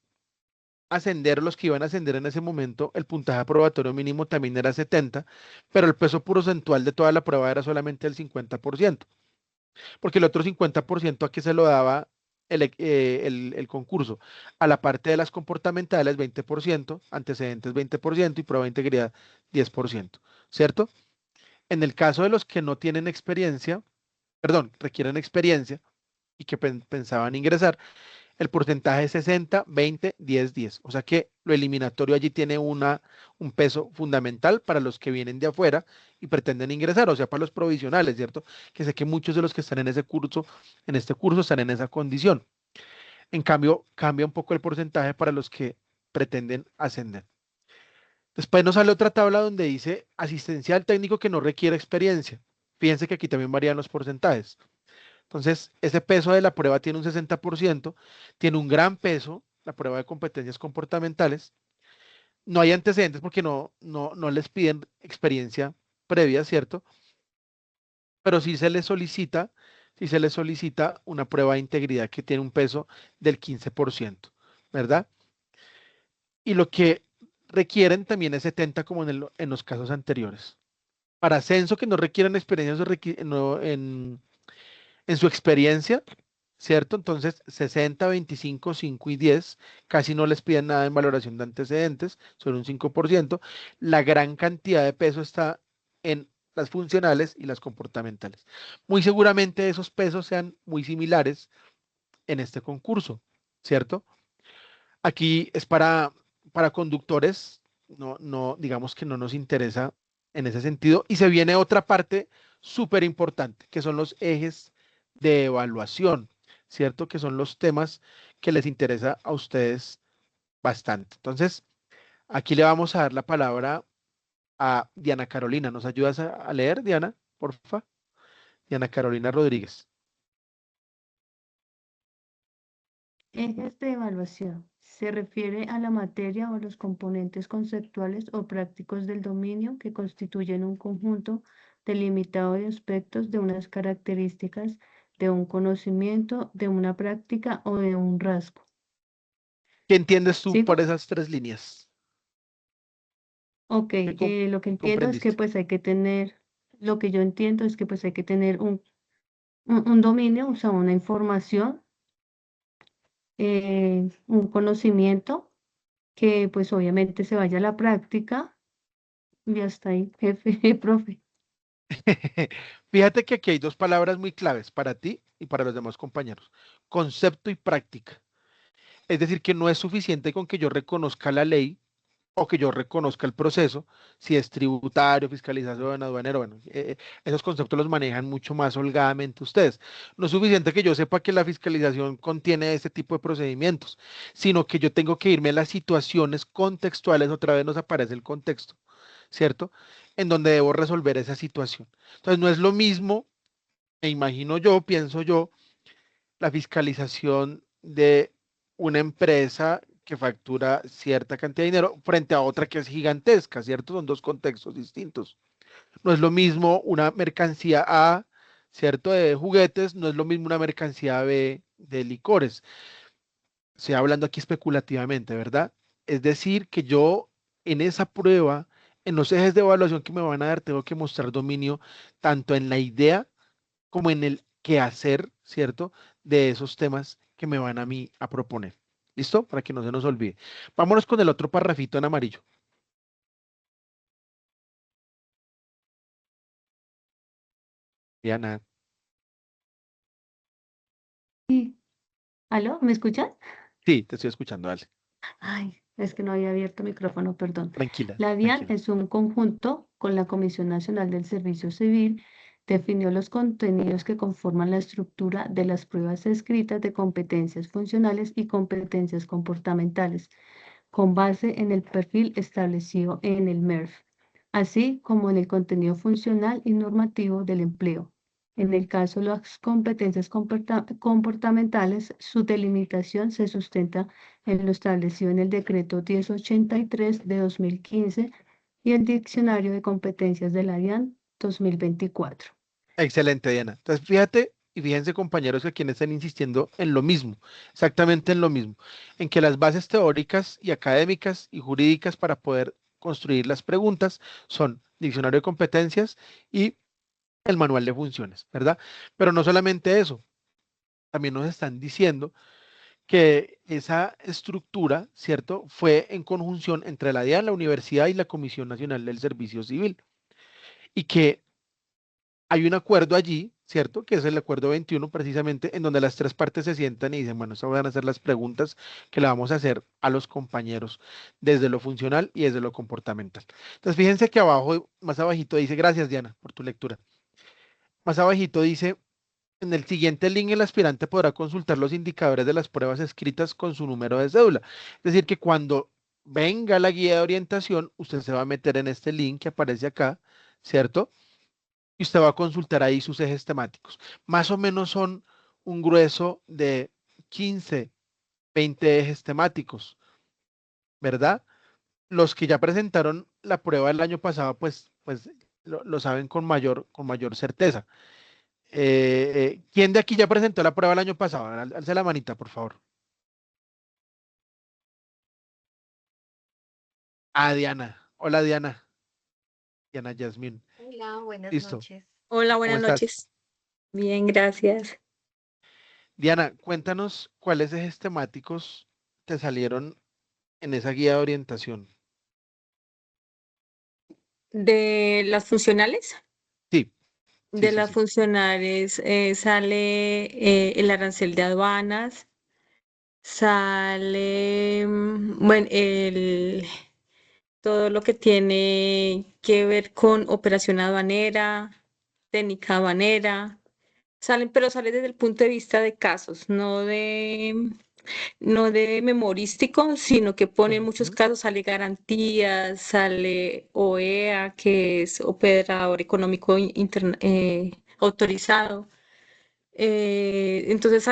a ascender, los que iban a ascender en ese momento, el puntaje aprobatorio mínimo también era 70, pero el peso porcentual de toda la prueba era solamente el 50%, porque el otro 50% a que se lo daba el concurso, a la parte de las comportamentales 20%, antecedentes 20% y prueba de integridad 10%, ¿cierto? En el caso de los que no tienen experiencia, perdón, requieren experiencia y que pensaban ingresar, el porcentaje es 60, 20, 10, 10. O sea que lo eliminatorio allí tiene un peso fundamental para los que vienen de afuera y pretenden ingresar, o sea, para los provisionales, ¿cierto? Que sé que muchos de los que están en ese curso, en este curso, están en esa condición. En cambio, cambia un poco el porcentaje para los que pretenden ascender. Después nos sale otra tabla donde dice asistencial técnico que no requiere experiencia. Fíjense que aquí también varían los porcentajes. Entonces, ese peso de la prueba tiene un 60%, tiene un gran peso, la prueba de competencias comportamentales. No hay antecedentes porque no les piden experiencia previa, ¿cierto? Pero sí se les solicita una prueba de integridad que tiene un peso del 15%, ¿verdad? Y lo que requieren también es 70 como en los casos anteriores. Para ascenso que no requieran experiencia en su experiencia, ¿cierto? Entonces, 60, 25, 5 y 10, casi no les piden nada en valoración de antecedentes, solo un 5%. La gran cantidad de peso está en las funcionales y las comportamentales. Muy seguramente esos pesos sean muy similares en este concurso, ¿cierto? Aquí es para conductores, digamos que no nos interesa en ese sentido. Y se viene otra parte súper importante, que son los ejes de evaluación, ¿cierto? Que son los temas que les interesa a ustedes bastante. Entonces, aquí le vamos a dar la palabra a Diana Carolina. ¿Nos ayudas a leer, Diana, porfa? Diana Carolina Rodríguez. Ejes de evaluación. Se refiere a la materia o los componentes conceptuales o prácticos del dominio que constituyen un conjunto delimitado de aspectos de unas características de un conocimiento, de una práctica o de un rasgo. ¿Qué entiendes tú por ¿Sigo? esas 3 líneas? Ok, ¿Qué lo que entiendo es que comprendiste? pues hay que tener, lo que yo entiendo es que pues hay que tener un dominio, o sea, una información, un conocimiento que pues obviamente se vaya a la práctica y hasta ahí, jefe, profe. Fíjate que aquí hay 2 palabras muy claves para ti y para los demás compañeros: concepto y práctica. Es decir, que no es suficiente con que yo reconozca la ley o que yo reconozca el proceso, si es tributario, fiscalización, aduanero, bueno, esos conceptos los manejan mucho más holgadamente ustedes. No es suficiente que yo sepa que la fiscalización contiene este tipo de procedimientos, sino que yo tengo que irme a las situaciones contextuales, otra vez nos aparece el contexto, ¿cierto? En donde debo resolver esa situación. Entonces, no es lo mismo, me imagino yo, pienso yo, la fiscalización de una empresa que factura cierta cantidad de dinero frente a otra que es gigantesca, ¿cierto? Son 2 contextos distintos. No es lo mismo una mercancía A, ¿cierto? De juguetes, no es lo mismo una mercancía B de licores. Estoy hablando aquí especulativamente, ¿verdad? Es decir, que yo en esa prueba, en los ejes de evaluación que me van a dar, tengo que mostrar dominio tanto en la idea como en el quehacer, ¿cierto? De esos temas que me van a mí a proponer. ¿Listo? Para que no se nos olvide. Vámonos con el otro parrafito en amarillo. Diana. Sí. ¿Aló? ¿Me escuchas? Sí, te estoy escuchando, dale. Ay, es que no había abierto micrófono, perdón. Tranquila, La DIAN tranquila. es un conjunto con la Comisión Nacional del Servicio Civil, definió los contenidos que conforman la estructura de las pruebas escritas de competencias funcionales y competencias comportamentales, con base en el perfil establecido en el MERF, así como en el contenido funcional y normativo del empleo. En el caso de las competencias comportamentales, su delimitación se sustenta en lo establecido en el decreto 1083 de 2015 y el diccionario de competencias de la DIAN 2024. Excelente, Diana. Entonces, fíjate y fíjense, compañeros, que aquí están insistiendo en lo mismo, exactamente en lo mismo, en que las bases teóricas y académicas y jurídicas para poder construir las preguntas son diccionario de competencias y el manual de funciones, ¿verdad? Pero no solamente eso, también nos están diciendo que esa estructura, ¿cierto? Fue en conjunción entre la DIAN, la universidad y la Comisión Nacional del Servicio Civil. Y que hay un acuerdo allí, ¿cierto? Que es el acuerdo 21 precisamente, en donde las 3 partes se sientan y dicen, bueno, estas van a ser las preguntas que le vamos a hacer a los compañeros desde lo funcional y desde lo comportamental. Entonces, fíjense que abajo, más abajito dice, gracias Diana por tu lectura. Más abajito dice, en el siguiente link el aspirante podrá consultar los indicadores de las pruebas escritas con su número de cédula. Es decir, que cuando venga la guía de orientación, usted se va a meter en este link que aparece acá, ¿cierto? Y usted va a consultar ahí sus ejes temáticos. Más o menos son un grueso de 15, 20 ejes temáticos, ¿verdad? Los que ya presentaron la prueba el año pasado, pues lo saben con mayor certeza. ¿Quién de aquí ya presentó la prueba el año pasado? Alce la manita, por favor. Ah, Diana. Hola, Diana. Diana Yasmín. Hola, buenas Listo. noches. Hola, ¿Cómo buenas estás? noches. Bien, gracias. Diana, cuéntanos cuáles ejes temáticos te salieron en esa guía de orientación. De las funcionales, Sí, sí, de sí, las sí. funcionales sale el arancel de aduanas, sale, bueno, todo lo que tiene que ver con operación aduanera, técnica aduanera, salen, pero sale desde el punto de vista de casos, no de memorístico, sino que pone en muchos Ujú. casos, sale garantías, sale OEA, que es operador económico autorizado. Entonces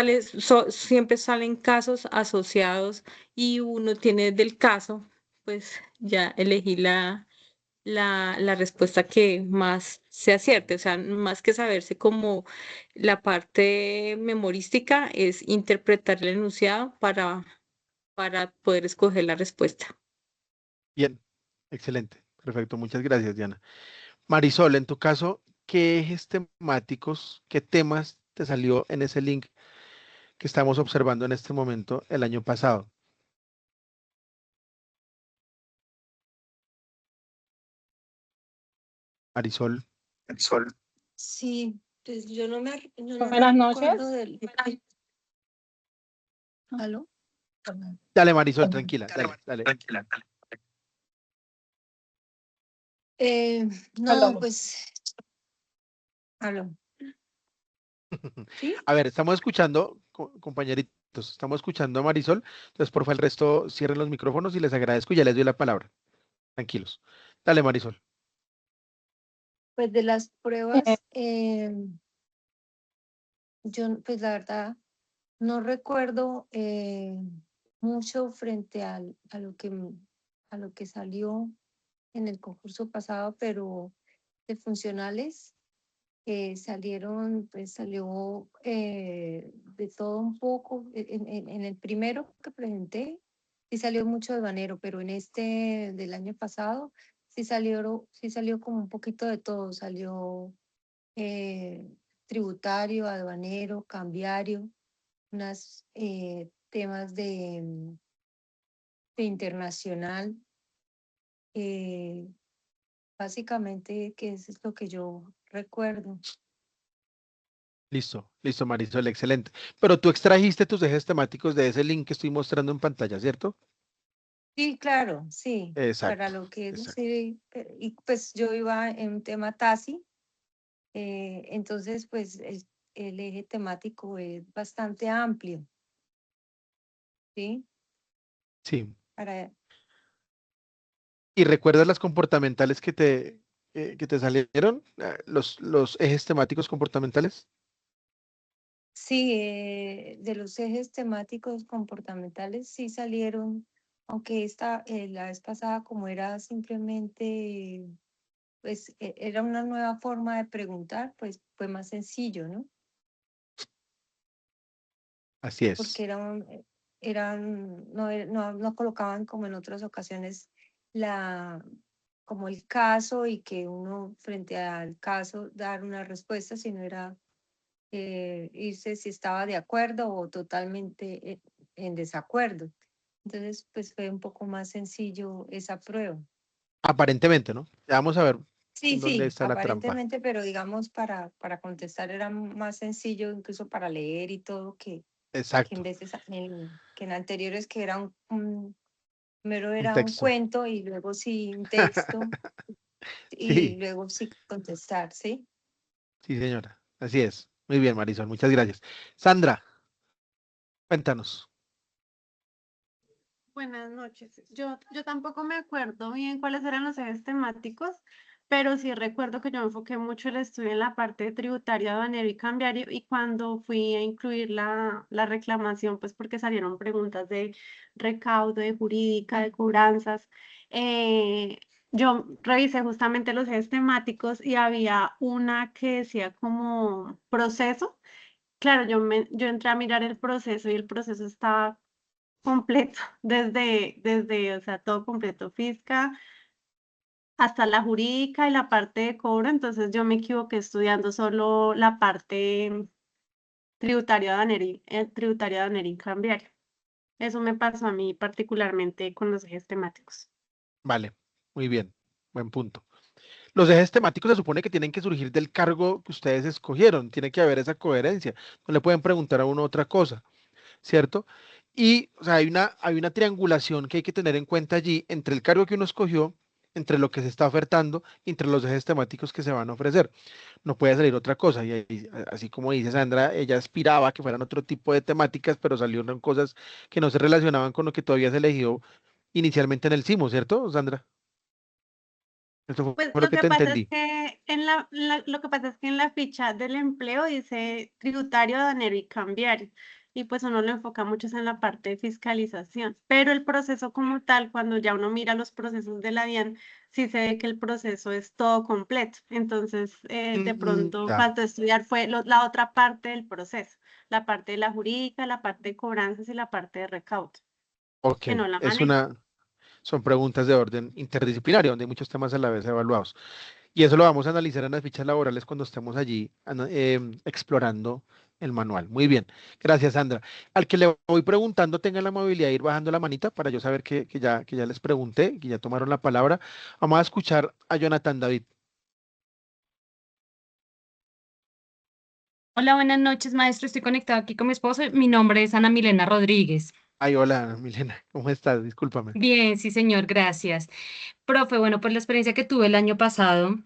siempre salen casos asociados y uno tiene del caso, pues ya elegí la respuesta que más se acierte, o sea, más que saberse como la parte memorística, es interpretar el enunciado para poder escoger la respuesta. Bien, excelente, perfecto, muchas gracias, Diana. Marisol, en tu caso, ¿qué ejes temáticos, qué temas te salió en ese link que estamos observando en este momento el año pasado? Marisol. Sí, pues yo no me Buenas noches. acuerdo del... ¿Aló? Dale, Marisol, tranquila, dale. No, Aló. pues... ¿Aló? ¿Sí? A ver, estamos escuchando, compañeritos, estamos escuchando a Marisol, entonces por favor el resto cierren los micrófonos y les agradezco y ya les doy la palabra. Tranquilos. Dale, Marisol. Pues de las pruebas, yo pues la verdad no recuerdo mucho frente a lo que salió en el concurso pasado, pero de funcionales salió de todo un poco. En el primero que presenté, sí salió mucho de banero, pero en este del año pasado sí salió como un poquito de todo. Salió tributario, aduanero, cambiario, unos temas de internacional. Básicamente, que eso es lo que yo recuerdo. Listo, Marisol, excelente. Pero tú extrajiste tus ejes temáticos de ese link que estoy mostrando en pantalla, ¿cierto? Sí, claro, sí. Exacto. Para lo que es, exacto. sí, y pues yo iba en un tema TASI, entonces pues el eje temático es bastante amplio, ¿sí? Sí. Para, ¿Y recuerdas las comportamentales que te salieron? Los ejes temáticos comportamentales. sí, de los ejes temáticos comportamentales sí salieron, aunque la vez pasada como era simplemente, pues era una nueva forma de preguntar, pues fue más sencillo, ¿no? Así es. Porque no colocaban como en otras ocasiones como el caso y que uno frente al caso dar una respuesta, sino era irse si estaba de acuerdo o totalmente en desacuerdo. Entonces, pues fue un poco más sencillo esa prueba. Aparentemente, ¿no? Ya vamos a ver Sí, en dónde sí, está la trampa. aparentemente, pero digamos para contestar era más sencillo, incluso para leer y todo, que en Exacto. veces que en anteriores que era primero Un era un texto. cuento y luego sí un texto y Sí, luego sí contestar, ¿sí? sí, señora. Así es. Muy bien, Marisol. Muchas gracias. Sandra, cuéntanos. Buenas noches. Yo tampoco me acuerdo bien cuáles eran los ejes temáticos, pero sí recuerdo que yo enfoqué mucho el estudio en la parte de tributario, aduanero y cambiario, y cuando fui a incluir la reclamación, pues porque salieron preguntas de recaudo, de jurídica, de cobranzas, yo revisé justamente los ejes temáticos y había una que decía como proceso. Claro, yo entré a mirar el proceso y el proceso estaba completo, o sea, todo completo, fiscal, hasta la jurídica y la parte de cobro. Entonces yo me equivoqué estudiando solo la parte tributaria aduanera y cambiario. Eso me pasó a mí particularmente con los ejes temáticos. Vale, muy bien. Buen punto. Los ejes temáticos se supone que tienen que surgir del cargo que ustedes escogieron. Tiene que haber esa coherencia. No le pueden preguntar a uno otra cosa, ¿cierto? Y, o sea, hay una triangulación que hay que tener en cuenta allí entre el cargo que uno escogió, entre lo que se está ofertando, y entre los ejes temáticos que se van a ofrecer. No puede salir otra cosa. Y así como dice Sandra, ella aspiraba a que fueran otro tipo de temáticas, pero salieron cosas que no se relacionaban con lo que todavía se eligió inicialmente en el CIMO, ¿cierto, Sandra? Esto Pues fue lo lo que que te pasa es entendí. que lo que pasa es que en la ficha del empleo dice tributario, aduanero y cambiario. Y pues uno lo enfoca mucho en la parte de fiscalización. Pero el proceso como tal, cuando ya uno mira los procesos de la DIAN, sí se ve que el proceso es todo completo. Entonces, de pronto Ya, faltó estudiar fue la otra parte del proceso, la parte de la jurídica, la parte de cobranzas y la parte de recaudo, ok. que no la Es manejo. una, son preguntas de orden interdisciplinario, donde hay muchos temas a la vez evaluados. Y eso lo vamos a analizar en las fichas laborales cuando estemos allí explorando el manual. Muy bien. Gracias, Sandra. Al que le voy preguntando, tengan la amabilidad de ir bajando la manita para yo saber que ya les pregunté, que ya tomaron la palabra. Vamos a escuchar a Jonathan David. Hola, buenas noches, maestro. Estoy conectado aquí con mi esposo. Mi nombre es Ana Milena Rodríguez. Ay, hola, Milena. ¿Cómo estás? Discúlpame. Bien, sí, señor, gracias. Profe, bueno, pues la experiencia que tuve el año pasado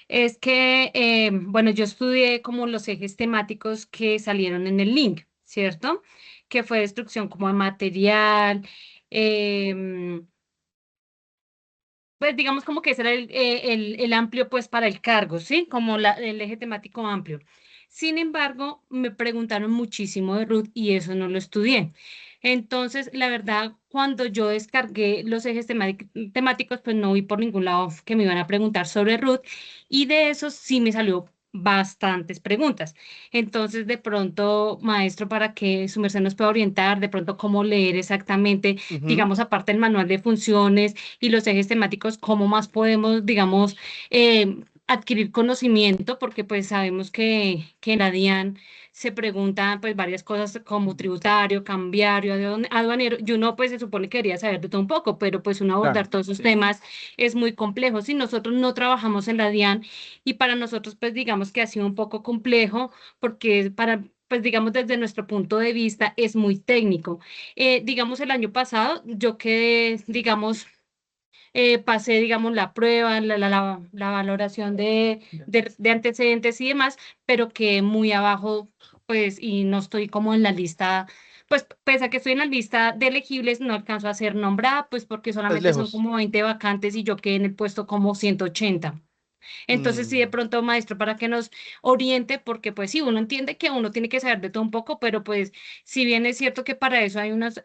es que, bueno, yo estudié como los ejes temáticos que salieron en el link, ¿cierto? Que fue destrucción como de material, em, pues digamos como que ese era el amplio pues para el cargo, ¿sí? Como el eje temático amplio. Sin embargo, me preguntaron muchísimo de Ruth y eso no lo estudié. Entonces, la verdad, cuando yo descargué los ejes temáticos, pues no vi por ningún lado que me iban a preguntar sobre Ruth y de eso sí me salió bastantes preguntas. Entonces, de pronto, maestro, para que su merced nos pueda orientar, de pronto cómo leer exactamente, Ujú. digamos, aparte del manual de funciones y los ejes temáticos, cómo más podemos, digamos, adquirir conocimiento, porque pues sabemos que en la DIAN se preguntan pues varias cosas como tributario, cambiario, aduanero, y uno pues se supone que debería saber de todo un poco, pero pues uno abordar Claro, todos esos sí. temas es muy complejo. Si nosotros no trabajamos en la DIAN y para nosotros pues digamos que ha sido un poco complejo, porque para pues digamos desde nuestro punto de vista es muy técnico. Digamos el año pasado yo quedé, digamos, pasé, digamos, la prueba, la valoración de antecedentes y demás, pero que muy abajo, pues, y no estoy como en la lista, pues, pese a que estoy en la lista de elegibles, no alcanzo a ser nombrada, pues, porque Es solamente son lejos. como 20 vacantes y yo quedé en el puesto como 180. Entonces, sí, de Mm, pronto, maestro, para que nos oriente, porque pues sí, uno entiende que uno tiene que saber de todo un poco, pero pues si bien es cierto que para eso hay unos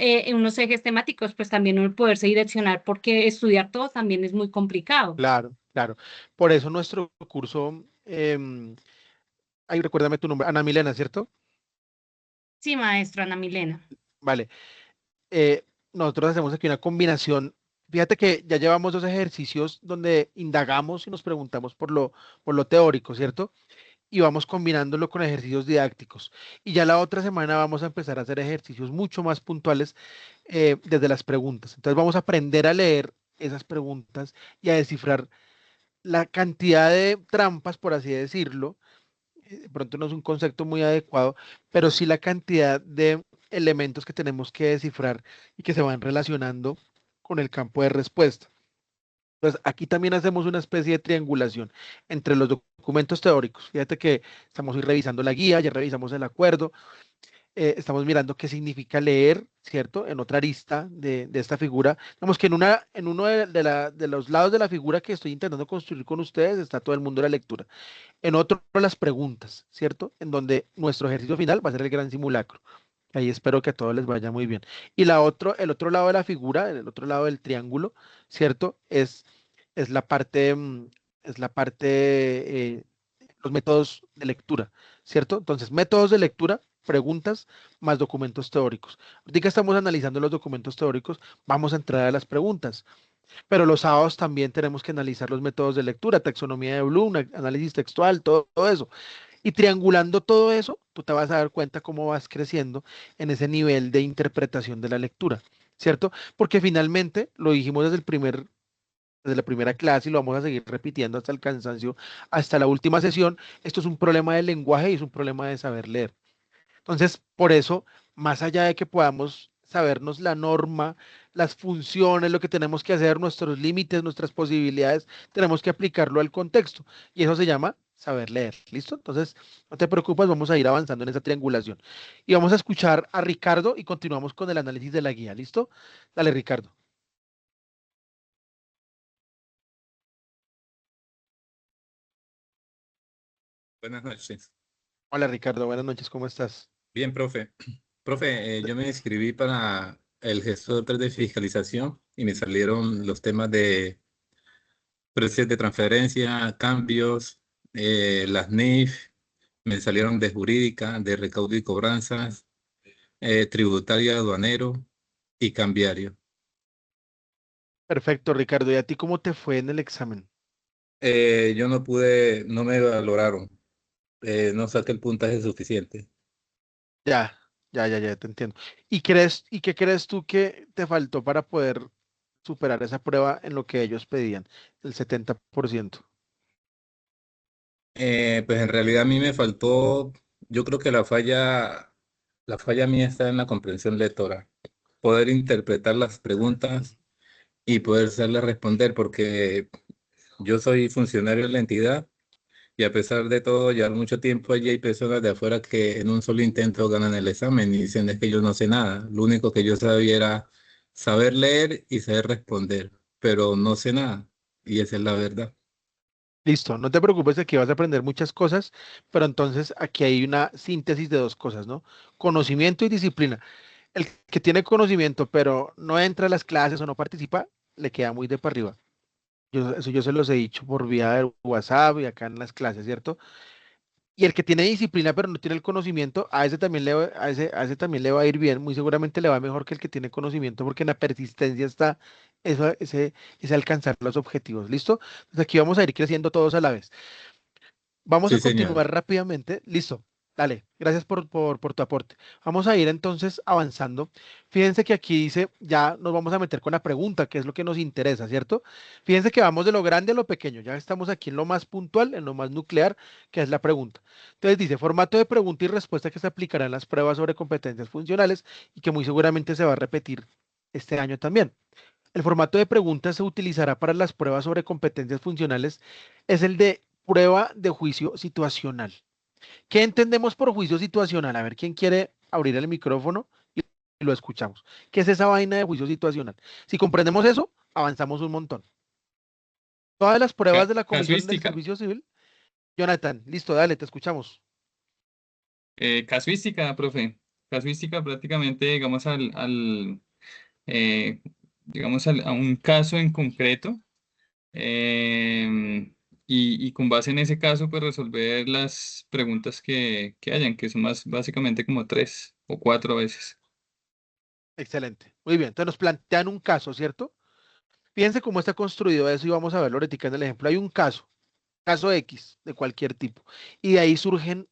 ejes temáticos, pues también uno poderse direccionar, porque estudiar todo también es muy complicado. claro, claro. Por eso nuestro curso, ay, recuérdame tu nombre, Ana Milena, ¿cierto? Sí, maestro, Ana Milena. Vale. Nosotros hacemos aquí una combinación. Fíjate que ya llevamos dos ejercicios donde indagamos y nos preguntamos por lo teórico, ¿cierto? Y vamos combinándolo con ejercicios didácticos. Y ya la otra semana vamos a empezar a hacer ejercicios mucho más puntuales desde las preguntas. Entonces vamos a aprender a leer esas preguntas y a descifrar la cantidad de trampas, por así decirlo. De pronto no es un concepto muy adecuado, pero sí la cantidad de elementos que tenemos que descifrar y que se van relacionando con el campo de respuesta. Entonces, aquí también hacemos una especie de triangulación entre los documentos teóricos. Fíjate que estamos hoy revisando la guía, ya revisamos el acuerdo, estamos mirando qué significa leer, ¿cierto? En otra arista de esta figura. Vamos que en uno de los lados de la figura que estoy intentando construir con ustedes está todo el mundo de la lectura. En otro, las preguntas, ¿cierto? En donde nuestro ejercicio final va a ser el gran simulacro. Ahí espero que a todos les vaya muy bien. Y el otro lado de la figura, el otro lado del triángulo, ¿cierto? Es la parte, es la parte, los métodos de lectura, ¿cierto? Entonces, métodos de lectura, preguntas más documentos teóricos. Ahorita que estamos analizando los documentos teóricos, vamos a entrar a las preguntas. Pero los sábados también tenemos que analizar los métodos de lectura, taxonomía de Bloom, análisis textual, todo eso. Y triangulando todo eso, tú te vas a dar cuenta cómo vas creciendo en ese nivel de interpretación de la lectura, ¿cierto? Porque finalmente, lo dijimos desde la primera clase y lo vamos a seguir repitiendo hasta el cansancio, hasta la última sesión, esto es un problema de lenguaje y es un problema de saber leer. Entonces, por eso, más allá de que podamos sabernos la norma, las funciones, lo que tenemos que hacer, nuestros límites, nuestras posibilidades, tenemos que aplicarlo al contexto. Y eso se llama saber leer. ¿Listo? Entonces, no te preocupes, vamos a ir avanzando en esa triangulación. Y vamos a escuchar a Ricardo y continuamos con el análisis de la guía. ¿Listo? Dale, Ricardo. Buenas noches. Hola Ricardo, buenas noches, ¿cómo estás? Bien, profe. Profe, yo me inscribí para el gestor 3 de fiscalización y me salieron los temas de precios de transferencia, cambios, las NIF, me salieron de jurídica, de recaudo y cobranzas, tributario, aduanero y cambiario. Perfecto, Ricardo. ¿Y a ti cómo te fue en el examen? Yo no pude, no me valoraron, no saqué el puntaje suficiente. Ya, ya, te entiendo. ¿Y qué crees tú que te faltó para poder superar esa prueba en lo que ellos pedían, el 70%? Pues en realidad a mí me faltó, yo creo que la falla mía está en la comprensión lectora, poder interpretar las preguntas y poder saberlas responder, porque yo soy funcionario de la entidad y a pesar de todo, llevar mucho tiempo allí hay personas de afuera que en un solo intento ganan el examen y dicen es que yo no sé nada. Lo único que yo sabía era saber leer y saber responder, pero no sé nada y esa es la verdad. Listo, no te preocupes, aquí vas a aprender muchas cosas, pero entonces aquí hay una síntesis de dos cosas, ¿no? Conocimiento y disciplina. El que tiene conocimiento, pero no entra a las clases o no participa, le queda muy de para arriba. Eso yo se los he dicho por vía de WhatsApp y acá en las clases, ¿cierto? Y el que tiene disciplina pero no tiene el conocimiento, a ese también le va a ir bien, muy seguramente le va mejor que el que tiene conocimiento, porque en la persistencia está ese alcanzar los objetivos. ¿Listo? Entonces aquí vamos a ir creciendo todos a la vez. Vamos a Sí, señor. continuar rápidamente. Listo. Dale, gracias por tu aporte. Vamos a ir entonces avanzando. Fíjense que aquí dice, ya nos vamos a meter con la pregunta, que es lo que nos interesa, ¿cierto? Fíjense que vamos de lo grande a lo pequeño. Ya estamos aquí en lo más puntual, en lo más nuclear, que es la pregunta. Entonces dice, formato de pregunta y respuesta que se aplicará en las pruebas sobre competencias funcionales y que muy seguramente se va a repetir este año también. El formato de preguntas se utilizará para las pruebas sobre competencias funcionales, es el de prueba de juicio situacional. ¿Qué entendemos por juicio situacional? A ver, ¿quién quiere abrir el micrófono y lo escuchamos? ¿Qué es esa vaina de juicio situacional? Si comprendemos eso, avanzamos un montón. Todas las pruebas de la Comisión del Casuística. Servicio Civil. Jonathan, listo, dale, te escuchamos. Casuística, profe. Casuística prácticamente, digamos, eh, a un caso en concreto. Y con base en ese caso, pues resolver las preguntas que hayan, que son más básicamente como 3 o 4 a veces. Excelente. Muy bien. Entonces nos plantean un caso, ¿cierto? Fíjense cómo está construido eso y vamos a verlo ahorita en el ejemplo. Hay un caso X de cualquier tipo. Y de ahí surgen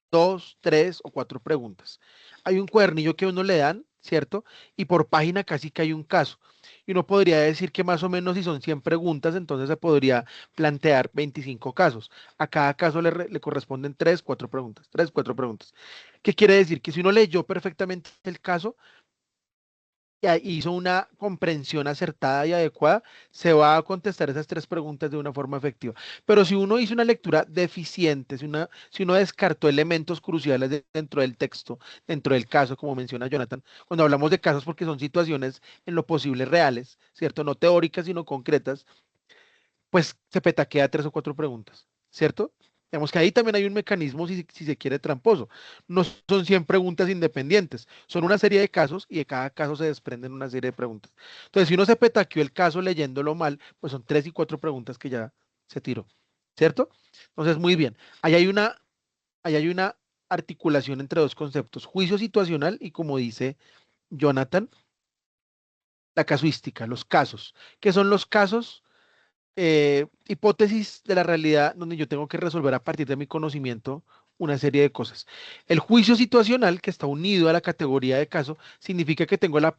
2, 3 o 4 preguntas. Hay un cuadernillo que uno le dan, ¿cierto? Y por página casi que hay un caso. Y uno podría decir que más o menos si son 100 preguntas, entonces se podría plantear 25 casos. A cada caso le corresponden 3, 4 preguntas, 3, 4 preguntas. ¿Qué quiere decir? Que si uno leyó perfectamente el caso, y hizo una comprensión acertada y adecuada, se va a contestar esas 3 preguntas de una forma efectiva. Pero si uno hizo una lectura deficiente, si uno descartó elementos cruciales dentro del texto, dentro del caso, como menciona Jonathan, cuando hablamos de casos porque son situaciones en lo posible reales, ¿cierto? No teóricas, sino concretas, pues se petaquea 3 o 4 preguntas, ¿cierto? Digamos que ahí también hay un mecanismo, si se quiere, tramposo. No son 100 preguntas independientes, son una serie de casos y de cada caso se desprenden una serie de preguntas. Entonces, si uno se petaqueó el caso leyéndolo mal, pues son 3 y 4 preguntas que ya se tiró, ¿cierto? Entonces, muy bien. Ahí hay una articulación entre dos conceptos, juicio situacional y, como dice Jonathan, la casuística, los casos. ¿Qué son los casos? Hipótesis de la realidad donde yo tengo que resolver a partir de mi conocimiento una serie de cosas. El juicio situacional, que está unido a la categoría de caso, significa que tengo la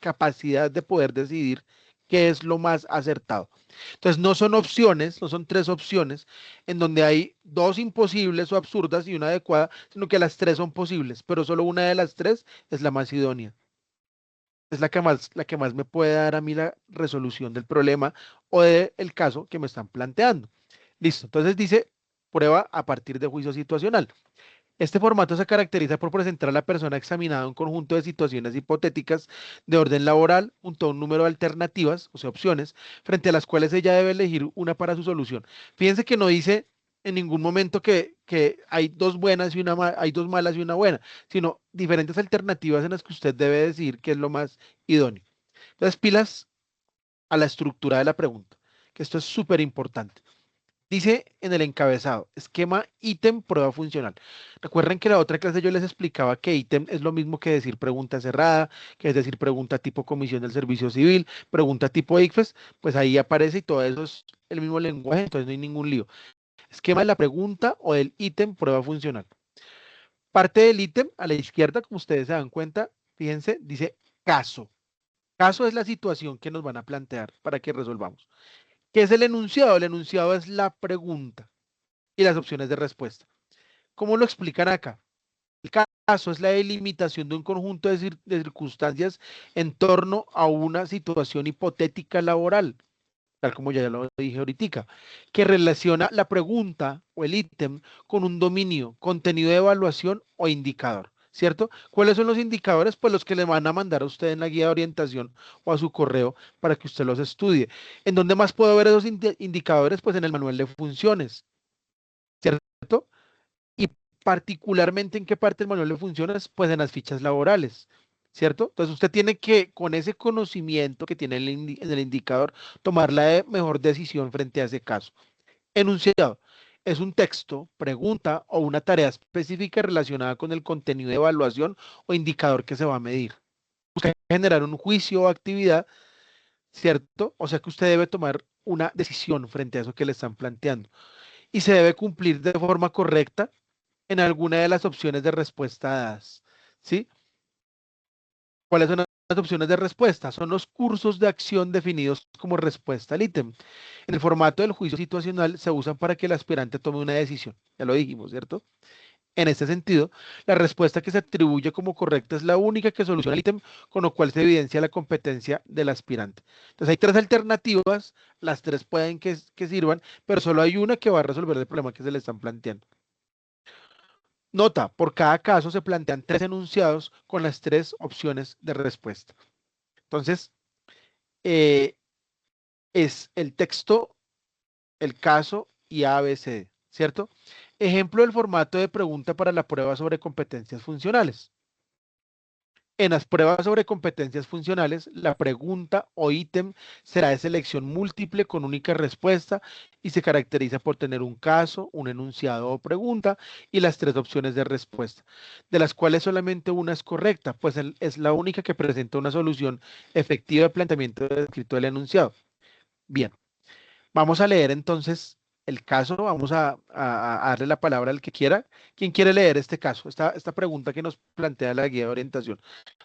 capacidad de poder decidir qué es lo más acertado. Entonces, no son opciones, no son 3 opciones, en donde hay 2 imposibles o absurdas y una adecuada, sino que las 3 son posibles, pero solo una de las 3 es la más idónea, es la que más me puede dar a mí la resolución del problema o del caso que me están planteando. Listo, entonces dice prueba a partir de juicio situacional. Este formato se caracteriza por presentar a la persona examinada un conjunto de situaciones hipotéticas de orden laboral junto a un número de alternativas, o sea, opciones, frente a las cuales ella debe elegir una para su solución. Fíjense que no dice en ningún momento que hay dos buenas y hay dos malas y una buena, sino diferentes alternativas en las que usted debe decidir qué es lo más idóneo. Entonces, pilas a la estructura de la pregunta, que esto es súper importante. Dice en el encabezado, esquema ítem prueba funcional. Recuerden que en la otra clase yo les explicaba que ítem es lo mismo que decir pregunta cerrada, que es decir pregunta tipo comisión del servicio civil, pregunta tipo ICFES, pues ahí aparece y todo eso es el mismo lenguaje, entonces no hay ningún lío. Esquema de la pregunta o del ítem prueba funcional. Parte del ítem a la izquierda, como ustedes se dan cuenta, fíjense, dice caso. Caso es la situación que nos van a plantear para que resolvamos. ¿Qué es el enunciado? El enunciado es la pregunta y las opciones de respuesta. ¿Cómo lo explican acá? El caso es la delimitación de un conjunto de circunstancias en torno a una situación hipotética laboral, tal como ya lo dije ahorita, que relaciona la pregunta o el ítem con un dominio, contenido de evaluación o indicador. ¿Cierto? ¿Cuáles son los indicadores? Pues los que le van a mandar a usted en la guía de orientación o a su correo para que usted los estudie. ¿En dónde más puedo ver esos indicadores? Pues en el manual de funciones, ¿cierto? Y particularmente en qué parte del manual de funciones, pues en las fichas laborales, ¿cierto? Entonces usted tiene que, con ese conocimiento que tiene en el indicador, tomar la mejor decisión frente a ese caso. Enunciado. Es un texto, pregunta o una tarea específica relacionada con el contenido de evaluación o indicador que se va a medir. Busca generar un juicio o actividad, ¿cierto? O sea que usted debe tomar una decisión frente a eso que le están planteando. Y se debe cumplir de forma correcta en alguna de las opciones de respuesta dadas, ¿sí? ¿Cuáles son las opciones de respuesta? Son los cursos de acción definidos como respuesta al ítem. En el formato del juicio situacional se usan para que el aspirante tome una decisión. Ya lo dijimos, ¿cierto? En este sentido, la respuesta que se atribuye como correcta es la única que soluciona el ítem, con lo cual se evidencia la competencia del aspirante. Entonces hay tres alternativas, las tres pueden que sirvan, pero solo hay una que va a resolver el problema que se le están planteando. Nota, por cada caso se plantean tres enunciados con las tres opciones de respuesta. Entonces, es el texto, el caso y ABC, ¿cierto? Ejemplo del formato de pregunta para la prueba sobre competencias funcionales. En las pruebas sobre competencias funcionales, la pregunta o ítem será de selección múltiple con única respuesta y se caracteriza por tener un caso, un enunciado o pregunta y las tres opciones de respuesta, de las cuales solamente una es correcta, pues es la única que presenta una solución efectiva de planteamiento descrito del enunciado. Bien, vamos a leer entonces el caso, vamos a darle la palabra al que quiera. ¿Quién quiere leer este caso? Esta pregunta que nos plantea la guía de orientación.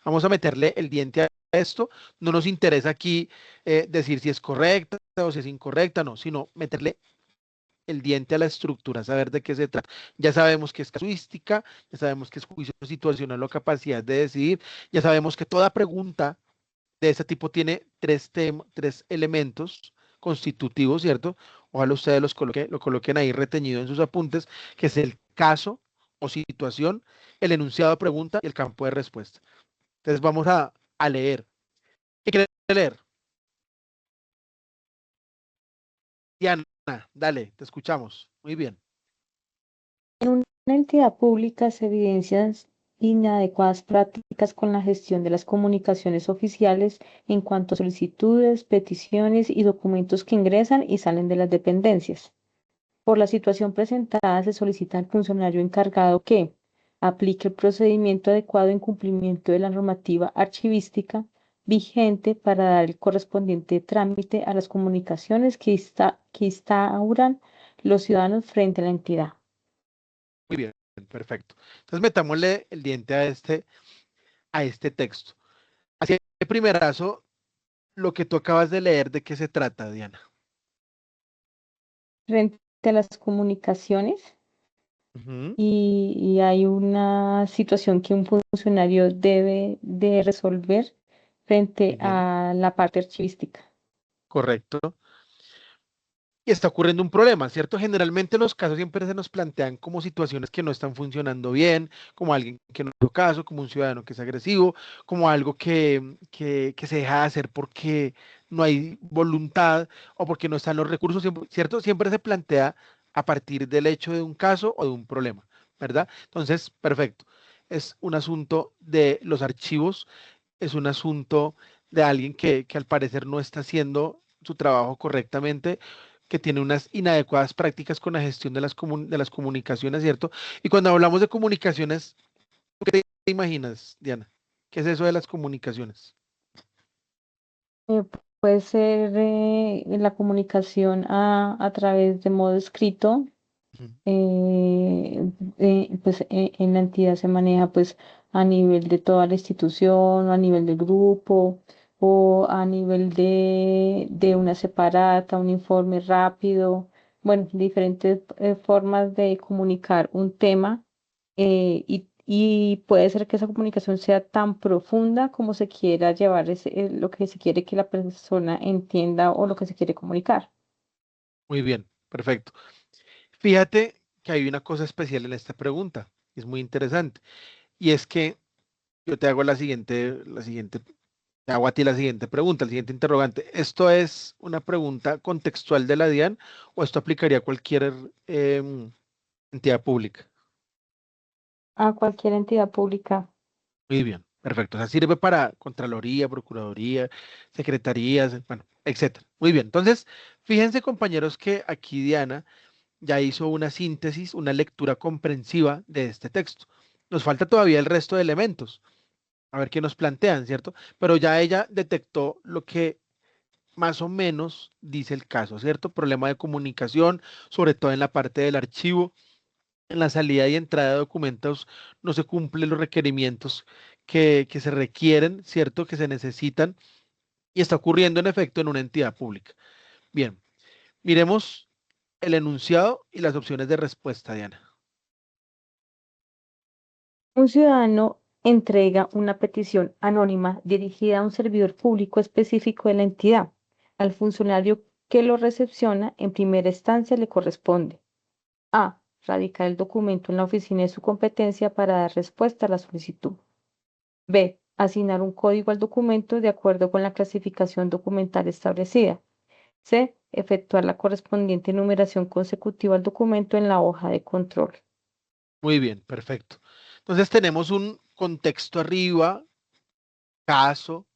Vamos a meterle el diente a esto. No nos interesa aquí decir si es correcta o si es incorrecta, no, sino meterle el diente a la estructura, saber de qué se trata. Ya sabemos que es casuística, ya sabemos que es juicio situacional o capacidad de decidir, ya sabemos que toda pregunta de este tipo tiene tres elementos constitutivos, ¿cierto? Ojalá ustedes lo coloquen ahí retenido en sus apuntes, que es el caso o situación, el enunciado de pregunta y el campo de respuesta. Entonces vamos a leer. ¿Qué quiere leer? Diana, dale, te escuchamos. Muy bien. En una entidad pública se evidencian inadecuadas prácticas con la gestión de las comunicaciones oficiales en cuanto a solicitudes, peticiones y documentos que ingresan y salen de las dependencias. Por la situación presentada, se solicita al funcionario encargado que aplique el procedimiento adecuado en cumplimiento de la normativa archivística vigente para dar el correspondiente trámite a las comunicaciones que instauran los ciudadanos frente a la entidad. Muy bien, perfecto. Entonces metámosle el diente a este texto. Así de primerazo, lo que tú acabas de leer, ¿de qué se trata, Diana? Frente a las comunicaciones y hay una situación que un funcionario debe de resolver frente a la parte archivística. Correcto. Y está ocurriendo un problema, ¿cierto? Generalmente los casos siempre se nos plantean como situaciones que no están funcionando bien, como alguien que no hizo caso, como un ciudadano que es agresivo, como algo que se deja de hacer porque no hay voluntad o porque no están los recursos, ¿cierto? Siempre se plantea a partir del hecho de un caso o de un problema, ¿verdad? Entonces, perfecto. Es un asunto de los archivos, es un asunto de alguien que al parecer no está haciendo su trabajo correctamente, que tiene unas inadecuadas prácticas con la gestión de de las comunicaciones, ¿cierto? Y cuando hablamos de comunicaciones, ¿tú qué te imaginas, Diana? ¿Qué es eso de las comunicaciones? Eh, Puede ser la comunicación a través de modo escrito. Ujú. Pues en la entidad se maneja pues a nivel de toda la institución, o a nivel del grupo, o a nivel de una separata, un informe rápido, bueno, diferentes formas de comunicar un tema, y puede ser que esa comunicación sea tan profunda como se quiera llevar lo que se quiere que la persona entienda o lo que se quiere comunicar. Muy bien, perfecto. Fíjate que hay una cosa especial en esta pregunta, es muy interesante, y es que yo te hago te hago a ti la siguiente pregunta, el siguiente interrogante. ¿Esto es una pregunta contextual de la DIAN o esto aplicaría a cualquier entidad pública? A cualquier entidad pública. Muy bien, perfecto. O sea, sirve para Contraloría, Procuraduría, Secretarías, bueno, etcétera. Muy bien. Entonces, fíjense, compañeros, que aquí Diana ya hizo una síntesis, una lectura comprensiva de este texto. Nos falta todavía el resto de elementos, a ver qué nos plantean, ¿cierto? Pero ya ella detectó lo que más o menos dice el caso, ¿cierto? Problema de comunicación, sobre todo en la parte del archivo, en la salida y entrada de documentos no se cumplen los requerimientos que se requieren, ¿cierto? Que se necesitan y está ocurriendo en efecto en una entidad pública. Bien, miremos el enunciado y las opciones de respuesta, Diana. Un ciudadano entrega una petición anónima dirigida a un servidor público específico de la entidad. Al funcionario que lo recepciona, en primera instancia le corresponde: A. Radicar el documento en la oficina de su competencia para dar respuesta a la solicitud. B. Asignar un código al documento de acuerdo con la clasificación documental establecida. C. Efectuar la correspondiente numeración consecutiva al documento en la hoja de control. Muy bien, perfecto. Entonces tenemos un contexto arriba, caso,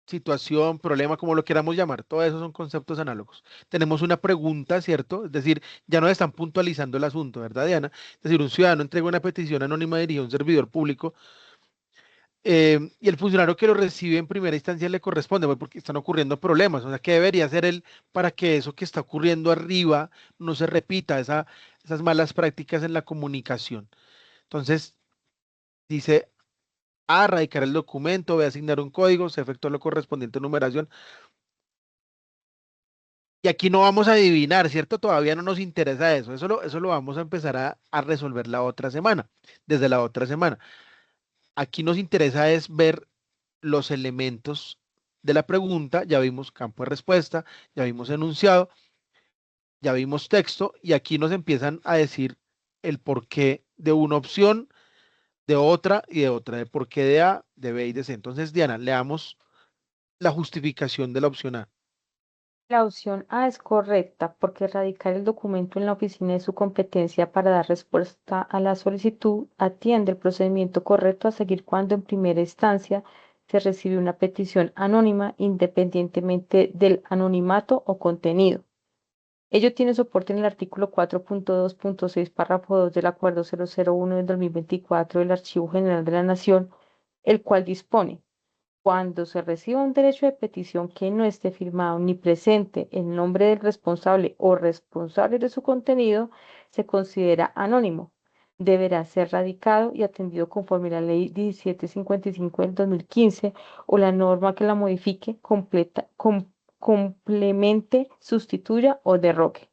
situación, problema, como lo queramos llamar. Todo eso son conceptos análogos. Tenemos una pregunta, ¿cierto? Es decir, ya nos están puntualizando el asunto, ¿verdad, Diana? Es decir, un ciudadano entrega una petición anónima dirigida a un servidor público y el funcionario que lo recibe en primera instancia le corresponde, pues, porque están ocurriendo problemas. O sea, ¿qué debería hacer él para que eso que está ocurriendo arriba no se repita, esas malas prácticas en la comunicación? Entonces, dice A, radicar el documento, B, asignar un código, se efectúa la correspondiente numeración. Y aquí no vamos a adivinar, ¿cierto? Todavía no nos interesa eso. Eso lo vamos a empezar a resolver la otra semana, desde la otra semana. Aquí nos interesa es ver los elementos de la pregunta. Ya vimos campo de respuesta, ya vimos enunciado, ya vimos texto y aquí nos empiezan a decir el porqué de una opción, de otra y de otra, de por qué de A, de B y de C. Entonces, Diana, leamos la justificación de la opción A. La opción A es correcta porque radicar el documento en la oficina de su competencia para dar respuesta a la solicitud atiende el procedimiento correcto a seguir cuando en primera instancia se recibe una petición anónima independientemente del anonimato o contenido. Ello tiene soporte en el artículo 4.2.6, párrafo 2 del Acuerdo 001 del 2024 del Archivo General de la Nación, el cual dispone: cuando se reciba un derecho de petición que no esté firmado ni presente el nombre del responsable o responsables de su contenido, se considera anónimo. Deberá ser radicado y atendido conforme a la Ley 1755 del 2015 o la norma que la modifique, complemente, sustituya o derrogue.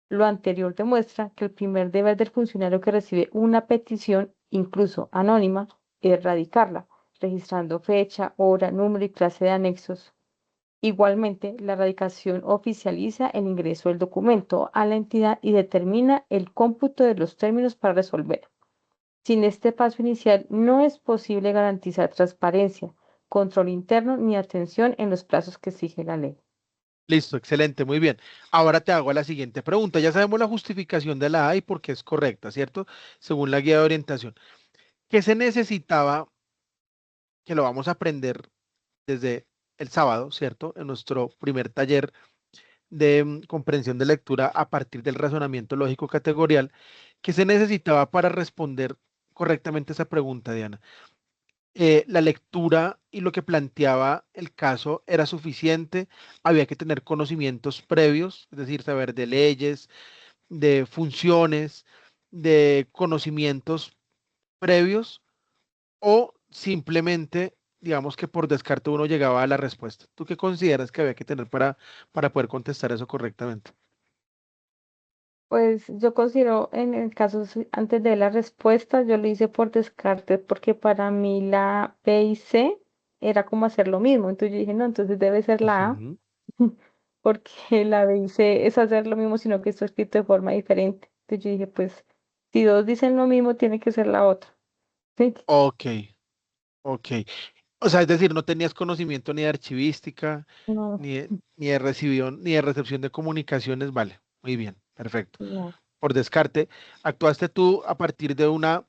Lo anterior demuestra que el primer deber del funcionario que recibe una petición, incluso anónima, es radicarla, registrando fecha, hora, número y clase de anexos. Igualmente, la radicación oficializa el ingreso del documento a la entidad y determina el cómputo de los términos para resolver. Sin este paso inicial, no es posible garantizar transparencia, control interno ni atención en los plazos que exige la ley. Listo, excelente, muy bien. Ahora te hago la siguiente pregunta. Ya sabemos la justificación de la A y por qué es correcta, ¿cierto? Según la guía de orientación. ¿Qué se necesitaba? Que lo vamos a aprender desde el sábado, ¿cierto? En nuestro primer taller de comprensión de lectura a partir del razonamiento lógico categorial. ¿Qué se necesitaba para responder correctamente esa pregunta, Diana? La lectura y lo que planteaba el caso era suficiente, había que tener conocimientos previos, es decir, saber de leyes, de funciones, de conocimientos previos, o simplemente, digamos que por descarte uno llegaba a la respuesta. ¿Tú qué consideras que había que tener para poder contestar eso correctamente? Pues yo considero en el caso, antes de la respuesta, yo lo hice por descarte porque para mí la B y C era como hacer lo mismo. Entonces yo dije, no, entonces debe ser la A, Ujú. porque la B y C es hacer lo mismo, sino que está escrito de forma diferente. Entonces yo dije, pues si dos dicen lo mismo, tiene que ser la otra. ¿Sí? Ok, ok. O sea, es decir, no tenías conocimiento ni de archivística, No, ni de recepción de comunicaciones, vale, muy bien, perfecto. no. Por descarte, actuaste tú a partir de una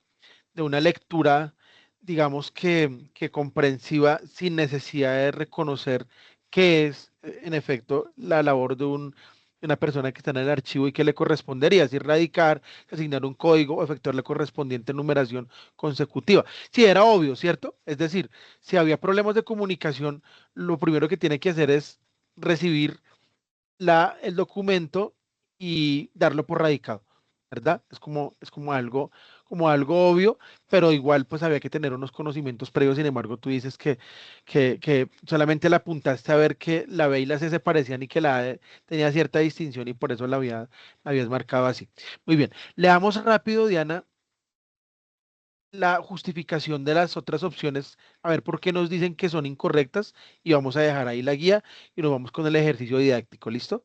lectura, digamos que comprensiva, sin necesidad de reconocer qué es, en efecto, la labor de una persona que está en el archivo y que le correspondería, es decir, radicar, asignar un código o efectuar la correspondiente numeración consecutiva. Sí, era obvio, ¿cierto? Es decir, si había problemas de comunicación, lo primero que tiene que hacer es recibir el documento y darlo por radicado, ¿verdad? Como algo obvio, pero igual pues había que tener unos conocimientos previos. Sin embargo, tú dices que solamente le apuntaste a ver que la B y la C se parecían y que la A tenía cierta distinción y por eso la habías marcado así. Muy bien, leamos rápido, Diana, la justificación de las otras opciones, a ver por qué nos dicen que son incorrectas y vamos a dejar ahí la guía y nos vamos con el ejercicio didáctico, ¿listo?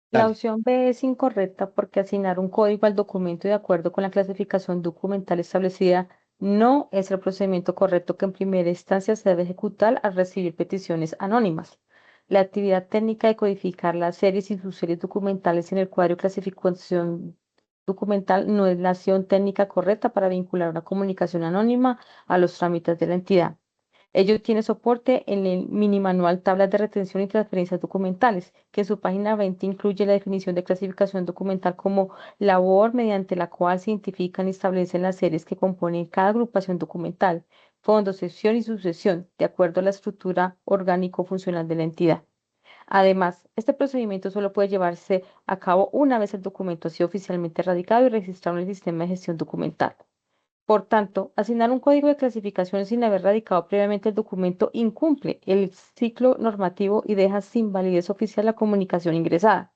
La Dale. opción B es incorrecta porque asignar un código al documento de acuerdo con la clasificación documental establecida no es el procedimiento correcto que en primera instancia se debe ejecutar al recibir peticiones anónimas. La actividad técnica de codificar las series y subseries documentales en el cuadro de clasificación documental no es la acción técnica correcta para vincular una comunicación anónima a los trámites de la entidad. Ello tiene soporte en el mini manual Tablas de retención y transferencias documentales, que en su página 20 incluye la definición de clasificación documental como labor mediante la cual se identifican y establecen las series que componen cada agrupación documental, fondo, sección y sucesión, de acuerdo a la estructura orgánico-funcional de la entidad. Además, este procedimiento solo puede llevarse a cabo una vez el documento ha sido oficialmente radicado y registrado en el sistema de gestión documental. Por tanto, asignar un código de clasificación sin haber radicado previamente el documento incumple el ciclo normativo y deja sin validez oficial la comunicación ingresada.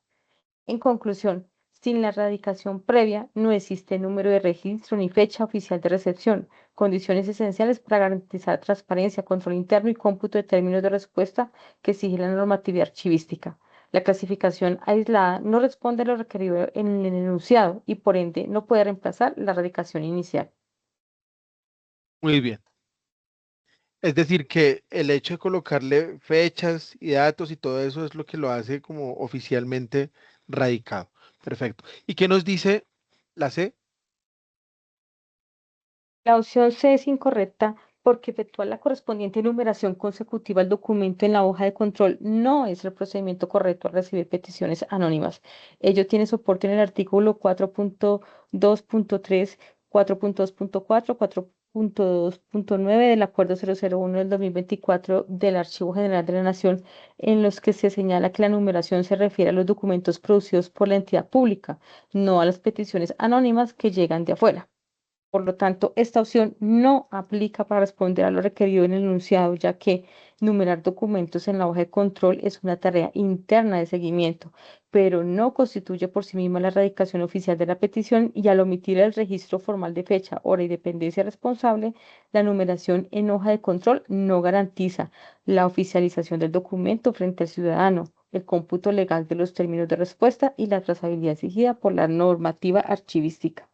En conclusión, sin la radicación previa no existe número de registro ni fecha oficial de recepción, condiciones esenciales para garantizar transparencia, control interno y cómputo de términos de respuesta que exige la normatividad archivística. La clasificación aislada no responde a lo requerido en el enunciado y por ende no puede reemplazar la radicación inicial. Muy bien. Es decir, que el hecho de colocarle fechas y datos y todo eso es lo que lo hace como oficialmente radicado. Perfecto. ¿Y qué nos dice la C? La opción C es incorrecta porque efectuar la correspondiente numeración consecutiva al documento en la hoja de control no es el procedimiento correcto al recibir peticiones anónimas. Ello tiene soporte en el artículo 4.2.3, 4.2.4, 4.2.9 del Acuerdo 001 del 2024 del Archivo General de la Nación, en los que se señala que la numeración se refiere a los documentos producidos por la entidad pública, no a las peticiones anónimas que llegan de afuera. Por lo tanto, esta opción no aplica para responder a lo requerido en el enunciado, ya que numerar documentos en la hoja de control es una tarea interna de seguimiento, pero no constituye por sí misma la erradicación oficial de la petición y al omitir el registro formal de fecha, hora y dependencia responsable, la numeración en hoja de control no garantiza la oficialización del documento frente al ciudadano, el cómputo legal de los términos de respuesta y la trazabilidad exigida por la normativa archivística.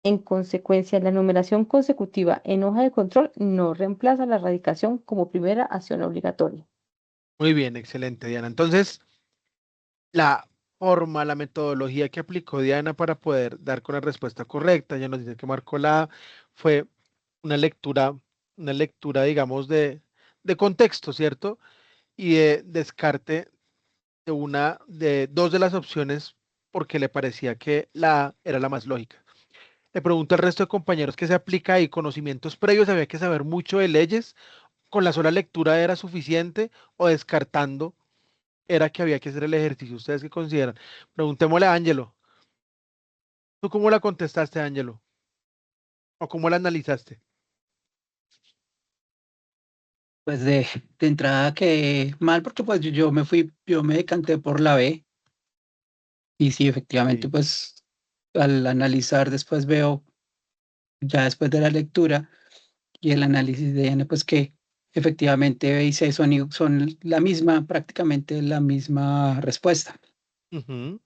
En consecuencia, la numeración consecutiva en hoja de control no reemplaza la radicación como primera acción obligatoria. Muy bien, excelente, Diana. Entonces, la forma, la metodología que aplicó Diana para poder dar con la respuesta correcta. Ella nos dice que marcó la A, fue una lectura, digamos, de contexto, ¿cierto? Y de descarte de dos de las opciones porque le parecía que la A era la más lógica. Le pregunto al resto de compañeros qué se aplica ahí, conocimientos previos, había que saber mucho de leyes, con la sola lectura era suficiente o descartando era que había que hacer el ejercicio. ¿Ustedes qué consideran? Preguntémosle a Ángelo. ¿Tú cómo la contestaste, Ángelo? ¿O cómo la analizaste? Pues de entrada que mal, porque pues yo me decanté por la B, y sí, efectivamente, Sí. pues al analizar después veo, ya después de la lectura y el análisis de N, pues que efectivamente B y C son la misma, prácticamente la misma respuesta. Ujú.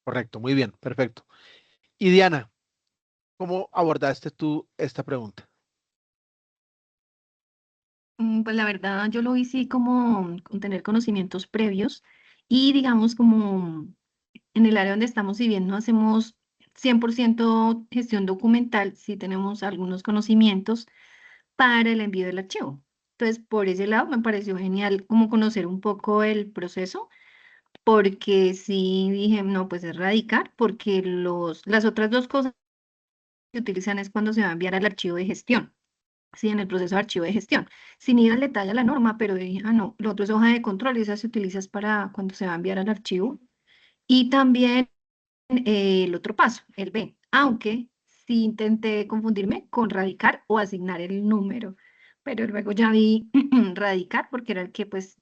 Correcto, muy bien, perfecto. Y Diana, ¿cómo abordaste tú esta pregunta? Pues la verdad, yo lo hice como con tener conocimientos previos y digamos como en el área donde estamos, si bien no hacemos 100% gestión documental, sí tenemos algunos conocimientos para el envío del archivo. Entonces, por ese lado me pareció genial como conocer un poco el proceso, porque sí dije, no, pues es radicar, porque las otras dos cosas que utilizan es cuando se va a enviar al archivo de gestión. Sí, en el proceso de archivo de gestión, sin ir al detalle a la norma, pero dije, ah, no, lo otro es hoja de control y esa se utiliza es para cuando se va a enviar al archivo. Y también el otro paso, el B, aunque sí intenté confundirme con radicar o asignar el número, pero luego ya vi radicar porque era el que pues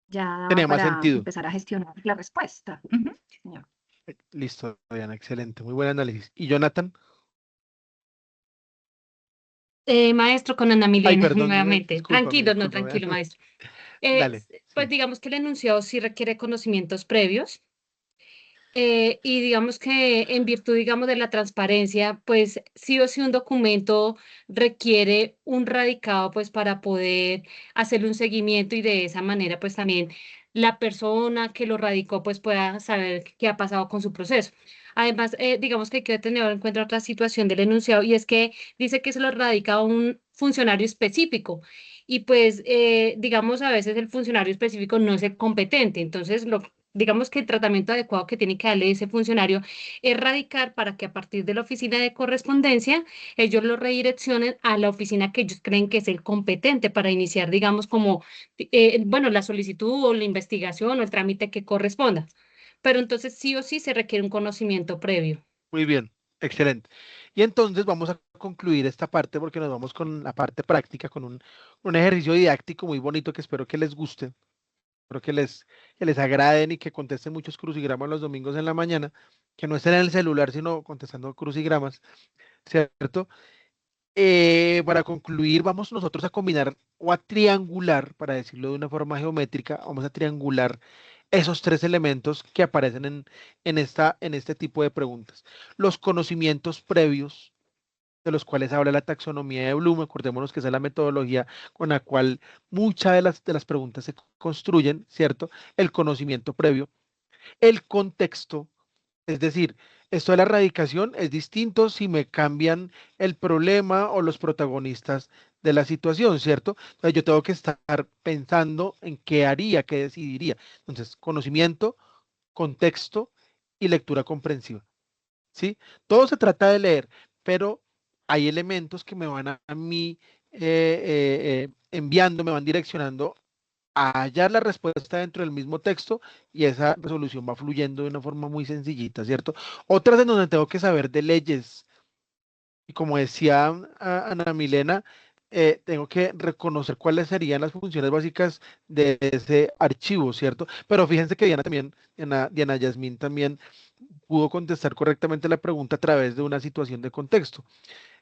ya daba Tenía más para sentido. empezar a gestionar la respuesta. Ujú, sí, señor. Listo, Diana, excelente, muy buen análisis. ¿Y Jonathan? Maestro, con Ana Ay, Milena, perdón, nuevamente. discúlpame, Tranquilo, no, discúlpame. tranquilo, maestro. Dale, Pues sí. digamos que el enunciado sí requiere conocimientos previos. Y digamos que en virtud, digamos, de la transparencia, pues sí o sí un documento requiere un radicado, pues para poder hacerle un seguimiento y de esa manera, pues también la persona que lo radicó, pues pueda saber qué ha pasado con su proceso. Además, digamos que hay que tener en cuenta otra situación del enunciado y es que dice que se lo radica a un funcionario específico. Y pues, digamos, a veces el funcionario específico no es el competente. Entonces, digamos que el tratamiento adecuado que tiene que darle ese funcionario es radicar para que a partir de la oficina de correspondencia ellos lo redireccionen a la oficina que ellos creen que es el competente para iniciar, digamos, como, bueno, la solicitud o la investigación o el trámite que corresponda. Pero entonces sí o sí se requiere un conocimiento previo. Muy bien, excelente. Y entonces vamos a concluir esta parte porque nos vamos con la parte práctica, con un ejercicio didáctico muy bonito que espero que les guste, espero que les agraden y que contesten muchos crucigramas los domingos en la mañana, que no estén en el celular, sino contestando crucigramas, ¿cierto? Para concluir, vamos nosotros a combinar o a triangular, para decirlo de una forma geométrica, vamos a triangular esos tres elementos que aparecen en este tipo de preguntas. Los conocimientos previos de los cuales habla la taxonomía de Bloom, acordémonos que esa es la metodología con la cual muchas de las preguntas se construyen, ¿cierto? El conocimiento previo, el contexto, es decir, esto de la radicación es distinto si me cambian el problema o los protagonistas de la situación, ¿cierto? Entonces yo tengo que estar pensando en qué haría, qué decidiría. Entonces, conocimiento, contexto y lectura comprensiva, ¿sí? Todo se trata de leer, pero hay elementos que me van a mí enviando, me van direccionando a hallar la respuesta dentro del mismo texto y esa resolución va fluyendo de una forma muy sencillita, ¿cierto? Otras en donde tengo que saber de leyes y como decía Ana Milena, tengo que reconocer cuáles serían las funciones básicas de ese archivo, ¿cierto? Pero fíjense que Diana también, Diana Yasmín también pudo contestar correctamente la pregunta a través de una situación de contexto,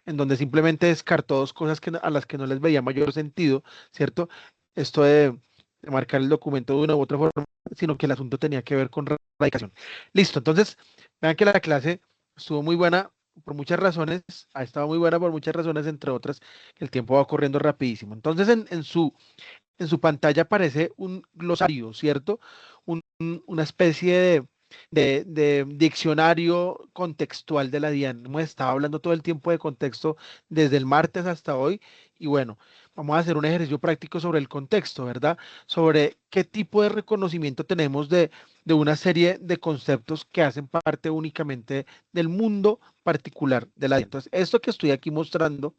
en donde simplemente descartó dos cosas a las que no les veía mayor sentido, ¿cierto? Esto de marcar el documento de una u otra forma, sino que el asunto tenía que ver con radicación. Listo, entonces, vean que la clase estuvo muy buena por muchas razones, ha estado muy buena por muchas razones, entre otras, que el tiempo va corriendo rapidísimo. Entonces, en su pantalla aparece un glosario, ¿cierto? Un una especie de diccionario contextual de la DIAN. Hemos estado hablando todo el tiempo de contexto desde el martes hasta hoy y bueno, vamos a hacer un ejercicio práctico sobre el contexto, ¿verdad? Sobre qué tipo de reconocimiento tenemos de una serie de conceptos que hacen parte únicamente del mundo particular de la DIAN. Entonces, esto que estoy aquí mostrando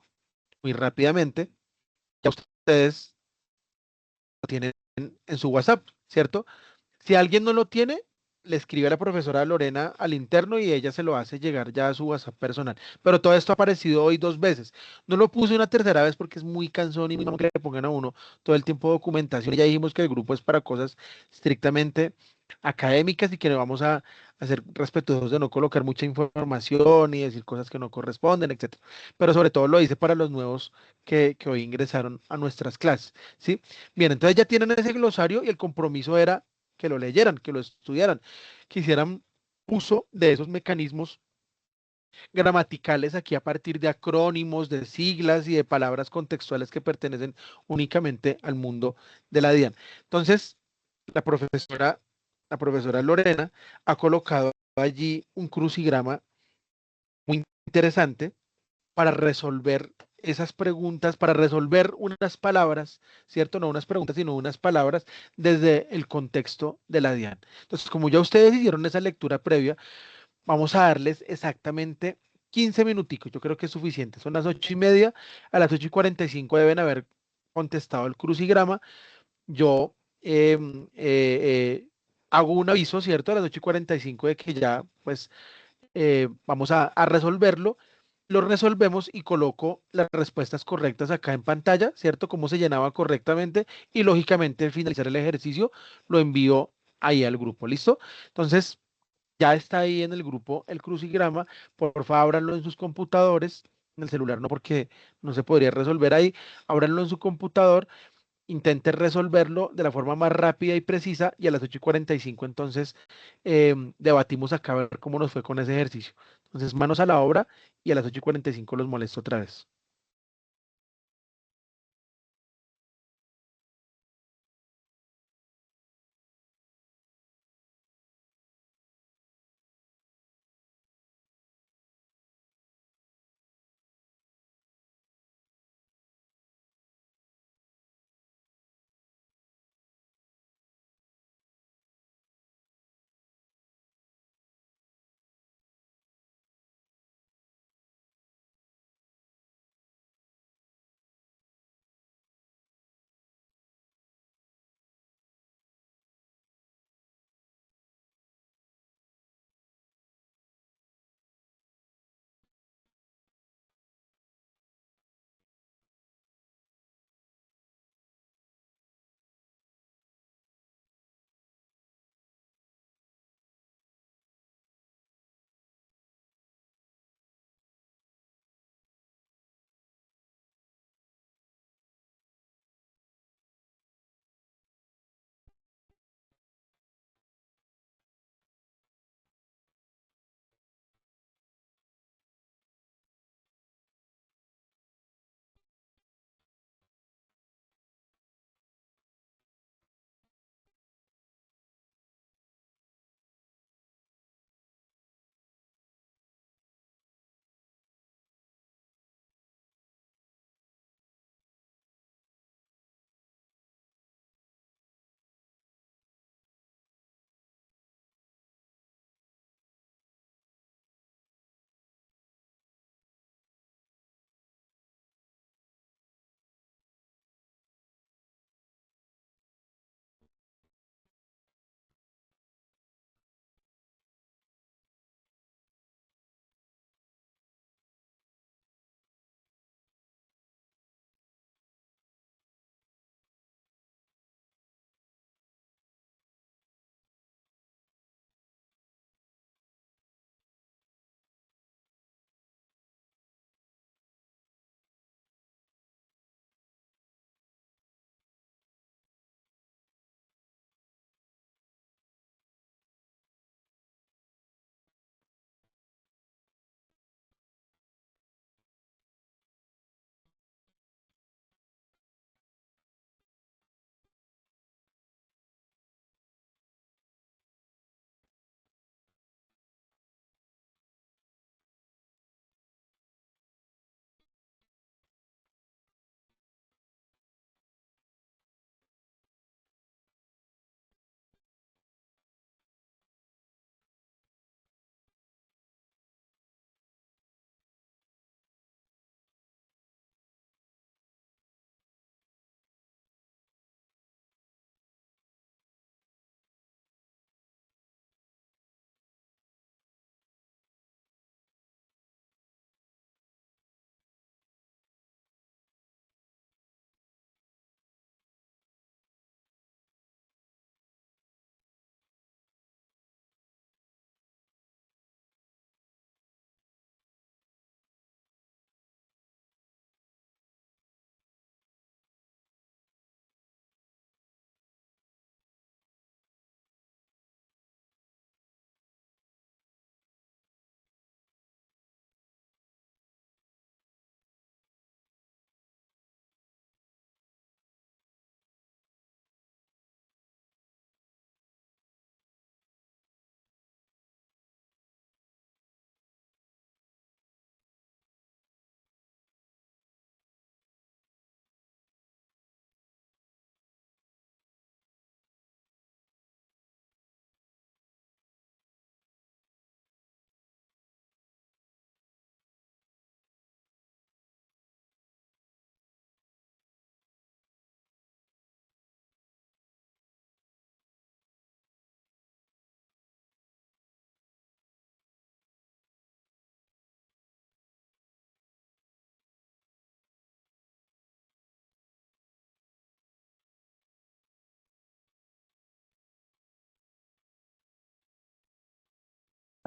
muy rápidamente, ya ustedes lo tienen en su WhatsApp, ¿cierto? Si alguien no lo tiene, le escribe a la profesora Lorena al interno y ella se lo hace llegar ya a su WhatsApp personal. Pero todo esto ha aparecido hoy 2 veces. No lo puse una tercera vez porque es muy cansón y no que le pongan a uno todo el tiempo documentación. Ya dijimos que el grupo es para cosas estrictamente académicas y que no vamos a ser respetuosos de no colocar mucha información y decir cosas que no corresponden, etcétera. Pero sobre todo lo hice para los nuevos que hoy ingresaron a nuestras clases, ¿sí? Bien, entonces ya tienen ese glosario y el compromiso era que lo leyeran, que lo estudiaran, que hicieran uso de esos mecanismos gramaticales aquí a partir de acrónimos, de siglas y de palabras contextuales que pertenecen únicamente al mundo de la DIAN. Entonces, la profesora, la profesora Lorena ha colocado allí un crucigrama muy interesante para resolver esas preguntas, para resolver unas palabras, ¿cierto? No unas preguntas, sino unas palabras desde el contexto de la DIAN. Entonces, como ya ustedes hicieron esa lectura previa, vamos a darles exactamente 15 minuticos. Yo creo que es suficiente. Son las 8:30. A las 8:45 deben haber contestado el crucigrama. Yo hago un aviso, ¿cierto? A las 8:45 de que ya, pues, vamos a resolverlo. Lo resolvemos y coloco las respuestas correctas acá en pantalla, ¿cierto? Cómo se llenaba correctamente y lógicamente al finalizar el ejercicio lo envío ahí al grupo, ¿listo? Entonces, ya está ahí en el grupo el crucigrama, por favor, ábranlo en sus computadores, en el celular no, porque no se podría resolver ahí, ábranlo en su computador, intente resolverlo de la forma más rápida y precisa y a las 8:45 entonces debatimos acá a ver cómo nos fue con ese ejercicio. Entonces, manos a la obra y a las 8:45 los molesto otra vez.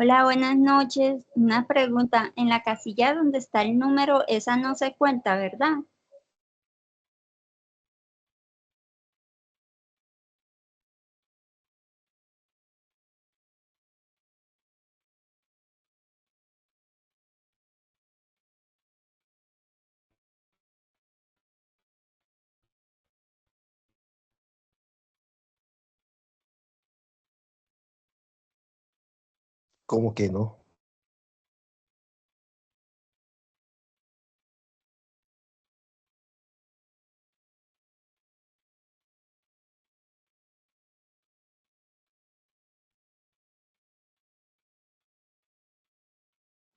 Hola, buenas noches. Una pregunta. En la casilla donde está el número, esa no se cuenta, ¿verdad? ¿Cómo que no?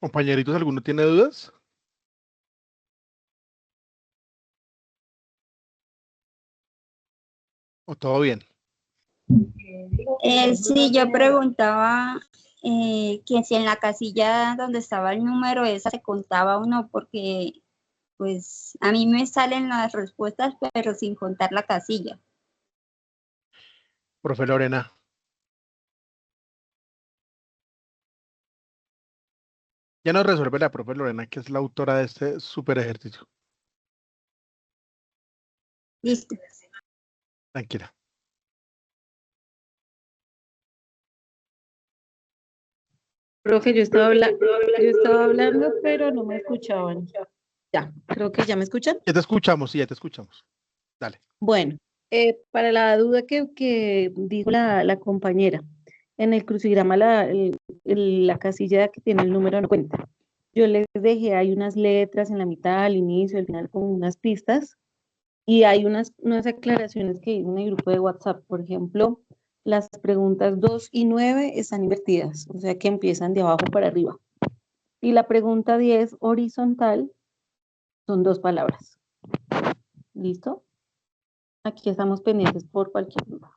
Compañeritos, ¿alguno tiene dudas? ¿O todo bien? Sí, yo preguntaba que si en la casilla donde estaba el número, esa se contaba o no, porque pues a mí me salen las respuestas, pero sin contar la casilla. Profe Lorena. Ya nos resuelve la profe Lorena, que es la autora de este super ejercicio. Listo. Tranquila. Profe, yo estaba hablando, pero no me escuchaban. Ya, creo que ya me escuchan. Ya te escuchamos, sí, ya te escuchamos. Dale. Bueno, para la duda que dijo la compañera, en el crucigrama la casilla que tiene el número no cuenta. Yo les dejé, hay unas letras en la mitad, al inicio, al final, con unas pistas, y hay unas aclaraciones que hice en el grupo de WhatsApp. Por ejemplo, las preguntas 2 y 9 están invertidas, o sea que empiezan de abajo para arriba. Y la pregunta 10 horizontal, son 2 palabras. ¿Listo? Aquí estamos pendientes por cualquier duda.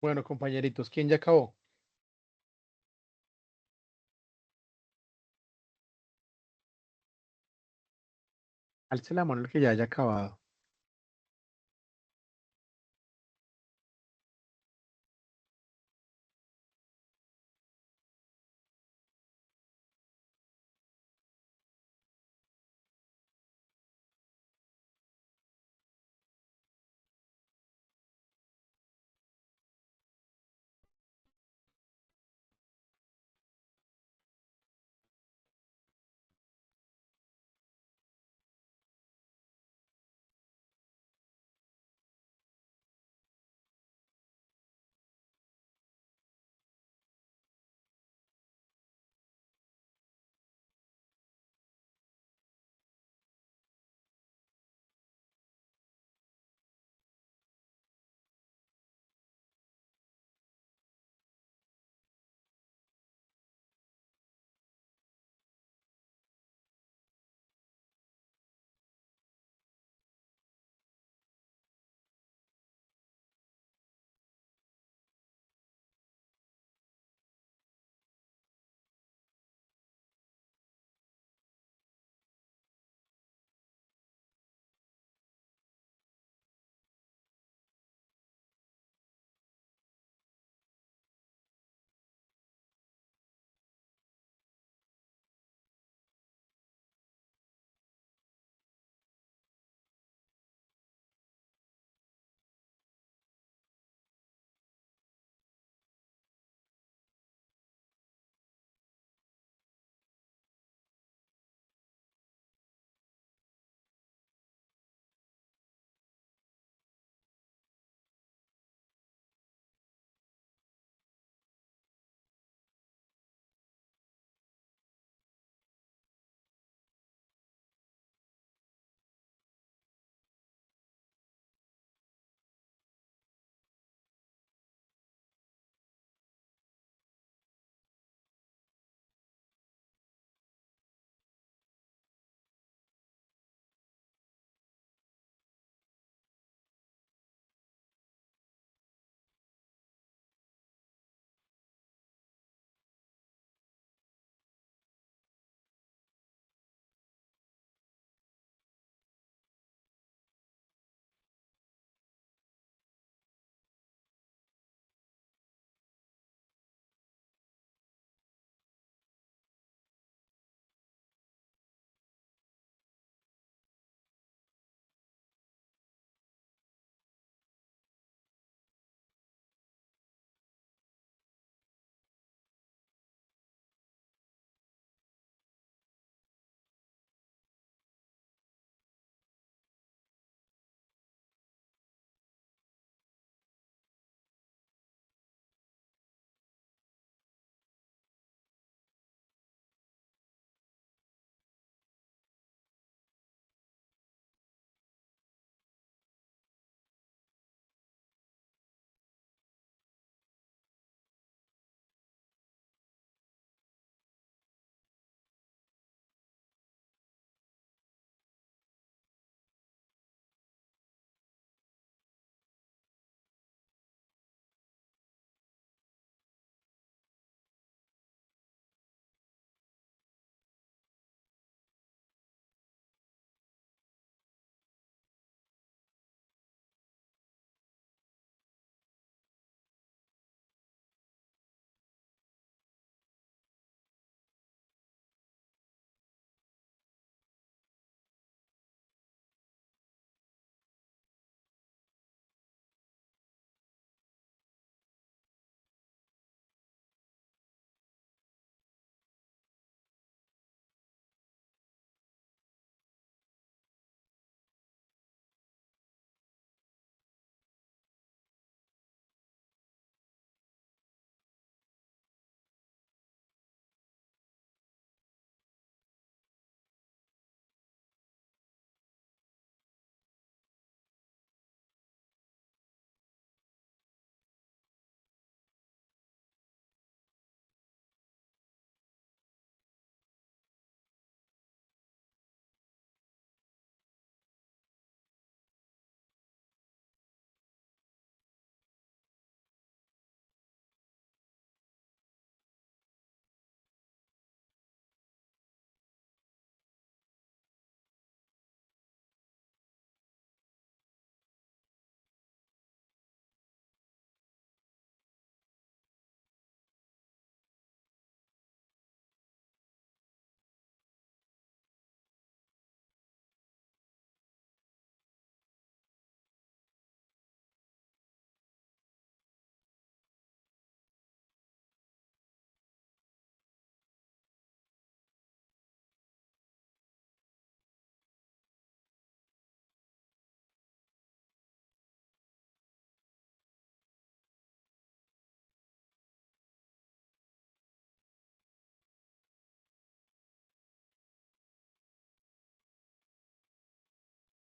Bueno, compañeritos, ¿quién ya acabó? Alce la mano el que ya haya acabado.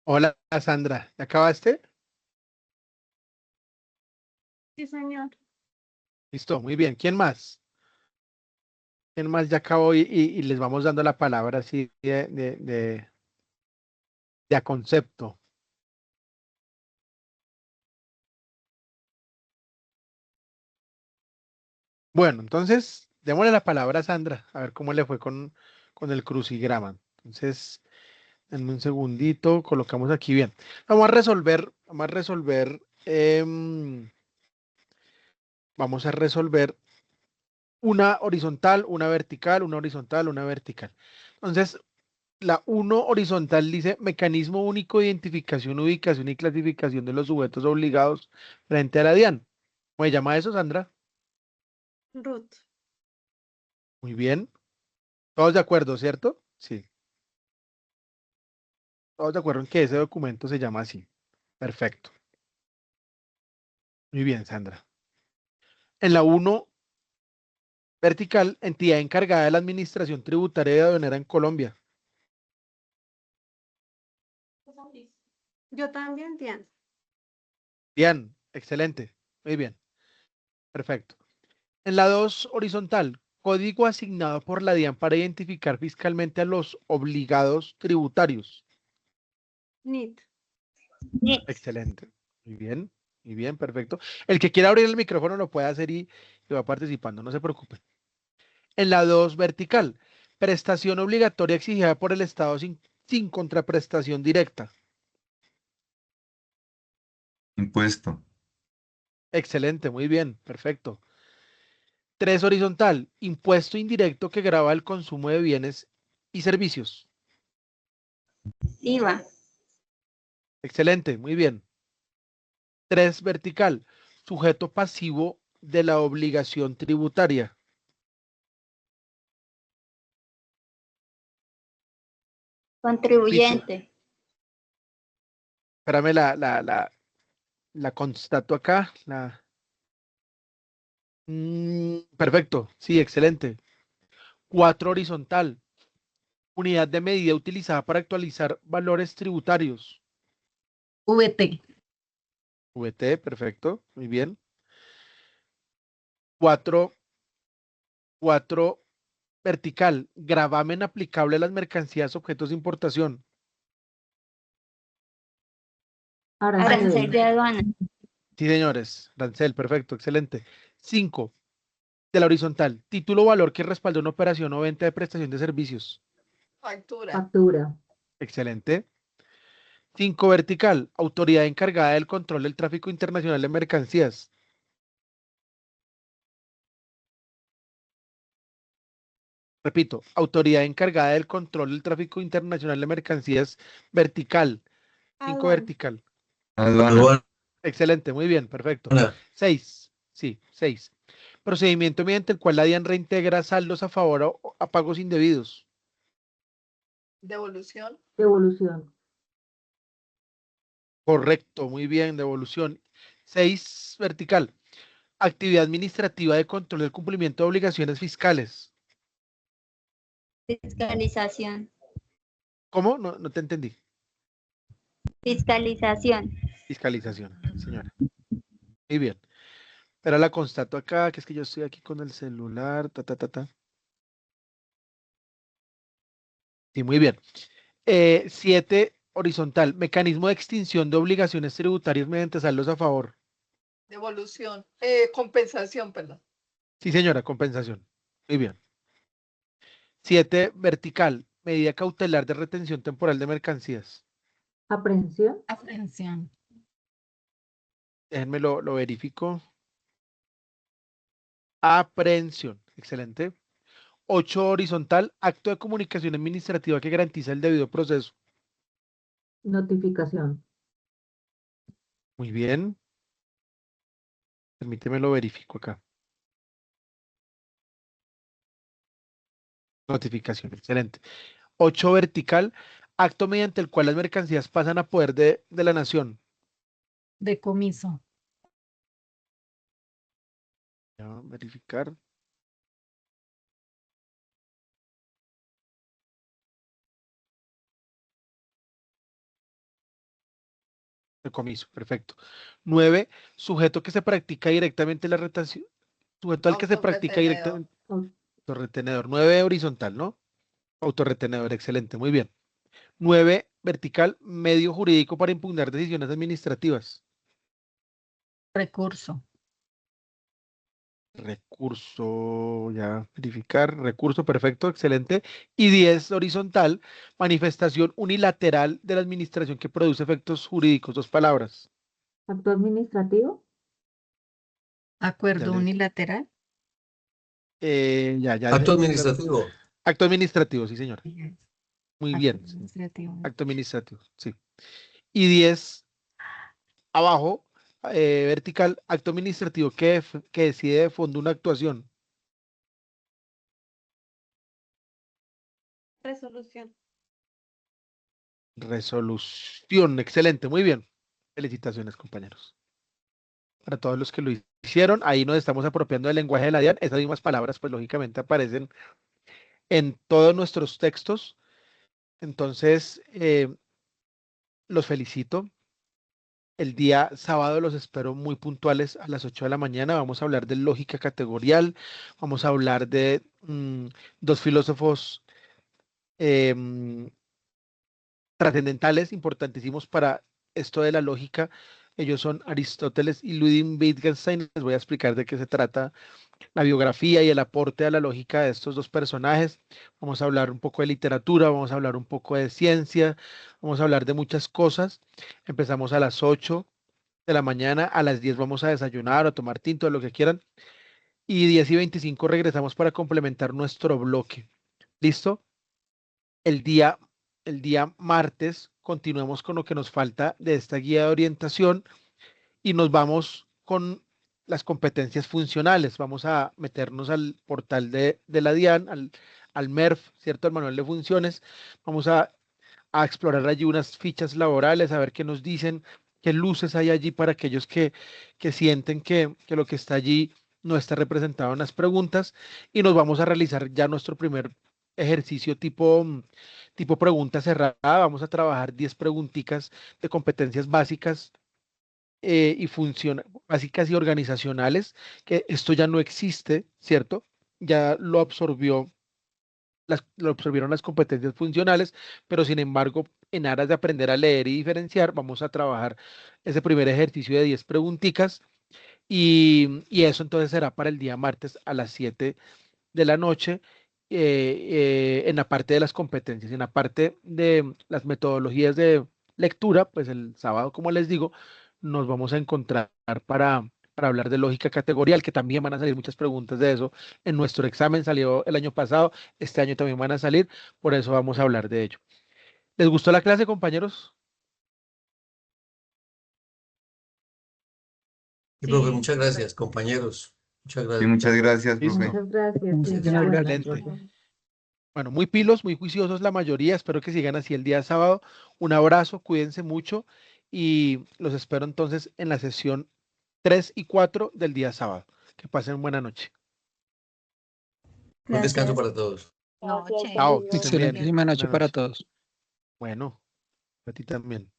Hola, Sandra. ¿Ya acabaste? Sí, señor. Listo, muy bien. ¿Quién más? ¿Quién más ya acabó y les vamos dando la palabra así de a concepto? Bueno, entonces, démosle la palabra a Sandra, a ver cómo le fue con el crucigrama. Entonces, denme un segundito, colocamos aquí bien. Vamos a resolver una horizontal, una vertical, una horizontal, una vertical. Entonces, la uno horizontal dice mecanismo único de identificación, ubicación y clasificación de los sujetos obligados frente a la DIAN. ¿Cómo se llama eso, Sandra? Ruth. Muy bien. Todos de acuerdo, ¿cierto? Sí. Todos de acuerdo en que ese documento se llama así. Perfecto. Muy bien, Sandra. En la uno vertical, entidad encargada de la administración tributaria y aduanera en Colombia. Yo también, Diana. DIAN, excelente. Muy bien. Perfecto. En la 2 horizontal, código asignado por la DIAN para identificar fiscalmente a los obligados tributarios. NIT. Excelente. Muy bien, perfecto. El que quiera abrir el micrófono lo puede hacer y va participando, no se preocupe. En la 2 vertical, prestación obligatoria exigida por el Estado sin contraprestación directa. Impuesto. Excelente, muy bien, perfecto. 3 horizontal, impuesto indirecto que grava el consumo de bienes y servicios. IVA. Excelente, muy bien. 3 vertical, sujeto pasivo de la obligación tributaria. Repito, Contribuyente. espérame, la constato acá. Perfecto, sí, excelente. 4 horizontal, unidad de medida utilizada para actualizar valores tributarios. VT. VT, perfecto, muy bien. 4 vertical, gravamen aplicable a las mercancías objetos de importación. Arancel de aduana. Sí, señores, arancel, perfecto, excelente. 5 de la horizontal, título o valor que respalda una operación o venta de prestación de servicios. Factura. Excelente. 5 vertical, autoridad encargada del control del tráfico internacional de mercancías. Repito, autoridad encargada del control del tráfico internacional de mercancías vertical. 5 Aduana. vertical. Aduana. Excelente, muy bien, perfecto. 6, sí, 6. Procedimiento mediante el cual la DIAN reintegra saldos a favor o a pagos indebidos. Devolución. Correcto, muy bien, devolución. 6 vertical. Actividad administrativa de control del cumplimiento de obligaciones fiscales. Fiscalización. ¿Cómo? No te entendí. Fiscalización. Fiscalización, sí, señora. Muy bien. Pero la constato acá, que es que yo estoy aquí con el celular. Sí, muy bien. 7 horizontal. Mecanismo de extinción de obligaciones tributarias mediante saldos a favor. Devolución, compensación, perdón. Sí, señora, compensación. Muy bien. 7 vertical. Medida cautelar de retención temporal de mercancías. Aprehensión. Aprehensión. Déjenme lo verifico. Aprehensión. Excelente. 8 horizontal. Acto de comunicación administrativa que garantiza el debido proceso. Notificación. Muy bien. Permíteme lo verifico acá. Notificación. Excelente. 8 vertical. Acto mediante el cual las mercancías pasan a poder de la nación. Decomiso. Ya, verificar. Decomiso, perfecto. 9, sujeto que se practica directamente la retención. Sujeto al que se practica Autorretenedor. directamente. Autorretenedor. 9, horizontal, ¿no? Autorretenedor, excelente, muy bien. 9, vertical, medio jurídico para impugnar decisiones administrativas. Recurso. Recurso, ya verificar, recurso, perfecto, excelente. Y 10, horizontal, manifestación unilateral de la administración que produce efectos jurídicos, 2 palabras. Acto administrativo. Ya Acuerdo le- unilateral. ya. Acto administrativo. Acto administrativo, sí, señora. Muy bien. Administrativo. Acto administrativo, sí. Y 10, abajo, vertical, acto administrativo que decide de fondo una actuación. Resolución. Resolución, excelente, muy bien. Felicitaciones, compañeros. Para todos los que lo hicieron, ahí nos estamos apropiando del lenguaje de la DIAN. Esas mismas palabras, pues lógicamente aparecen en todos nuestros textos. Entonces, los felicito. El día sábado los espero muy puntuales a las 8 de la mañana. Vamos a hablar de lógica categorial. Vamos a hablar de 2 filósofos trascendentales, importantísimos para esto de la lógica. Ellos son Aristóteles y Ludwig Wittgenstein. Les voy a explicar de qué se trata la biografía y el aporte a la lógica de estos 2 personajes. Vamos a hablar un poco de literatura, vamos a hablar un poco de ciencia, vamos a hablar de muchas cosas. Empezamos a las 8 de la mañana, a las 10 vamos a desayunar o a tomar tinto, lo que quieran. Y 10:25 regresamos para complementar nuestro bloque. ¿Listo? El día martes continuamos con lo que nos falta de esta guía de orientación y nos vamos con las competencias funcionales. Vamos a meternos al portal de la DIAN, al MERF, ¿cierto? Al manual de funciones. Vamos a explorar allí unas fichas laborales, a ver qué nos dicen, qué luces hay allí para aquellos que sienten que lo que está allí no está representado en las preguntas, y nos vamos a realizar ya nuestro primer ejercicio tipo pregunta cerrada. Vamos a trabajar 10 preguntitas de competencias básicas y básicas y organizacionales, que esto ya no existe, ¿cierto? Ya lo absorbieron las competencias funcionales, pero sin embargo, en aras de aprender a leer y diferenciar, vamos a trabajar ese primer ejercicio de 10 preguntitas, y eso entonces será para el día martes a las 7 de la noche, en la parte de las competencias. En la parte de las metodologías de lectura, pues el sábado, como les digo, nos vamos a encontrar para hablar de lógica categorial, que también van a salir muchas preguntas de eso. En nuestro examen salió el año pasado, este año también van a salir, por eso vamos a hablar de ello. ¿Les gustó la clase, compañeros? Y profe, muchas gracias, compañeros. Muchas Sí, gracias. muchas gracias, Listo. profe. Muchas gracias. Muchas sí, gracias. Excelente. Bueno, muy pilos, muy juiciosos la mayoría. Espero que sigan así el día sábado. Un abrazo, cuídense mucho y los espero entonces en la sesión 3 y 4 del día sábado. Que pasen buena noche. Un descanso Gracias. para todos. Gracias, Chao. Dios. que estén bien. Excelentísima noche Buenas para noches. todos. Bueno, a ti también.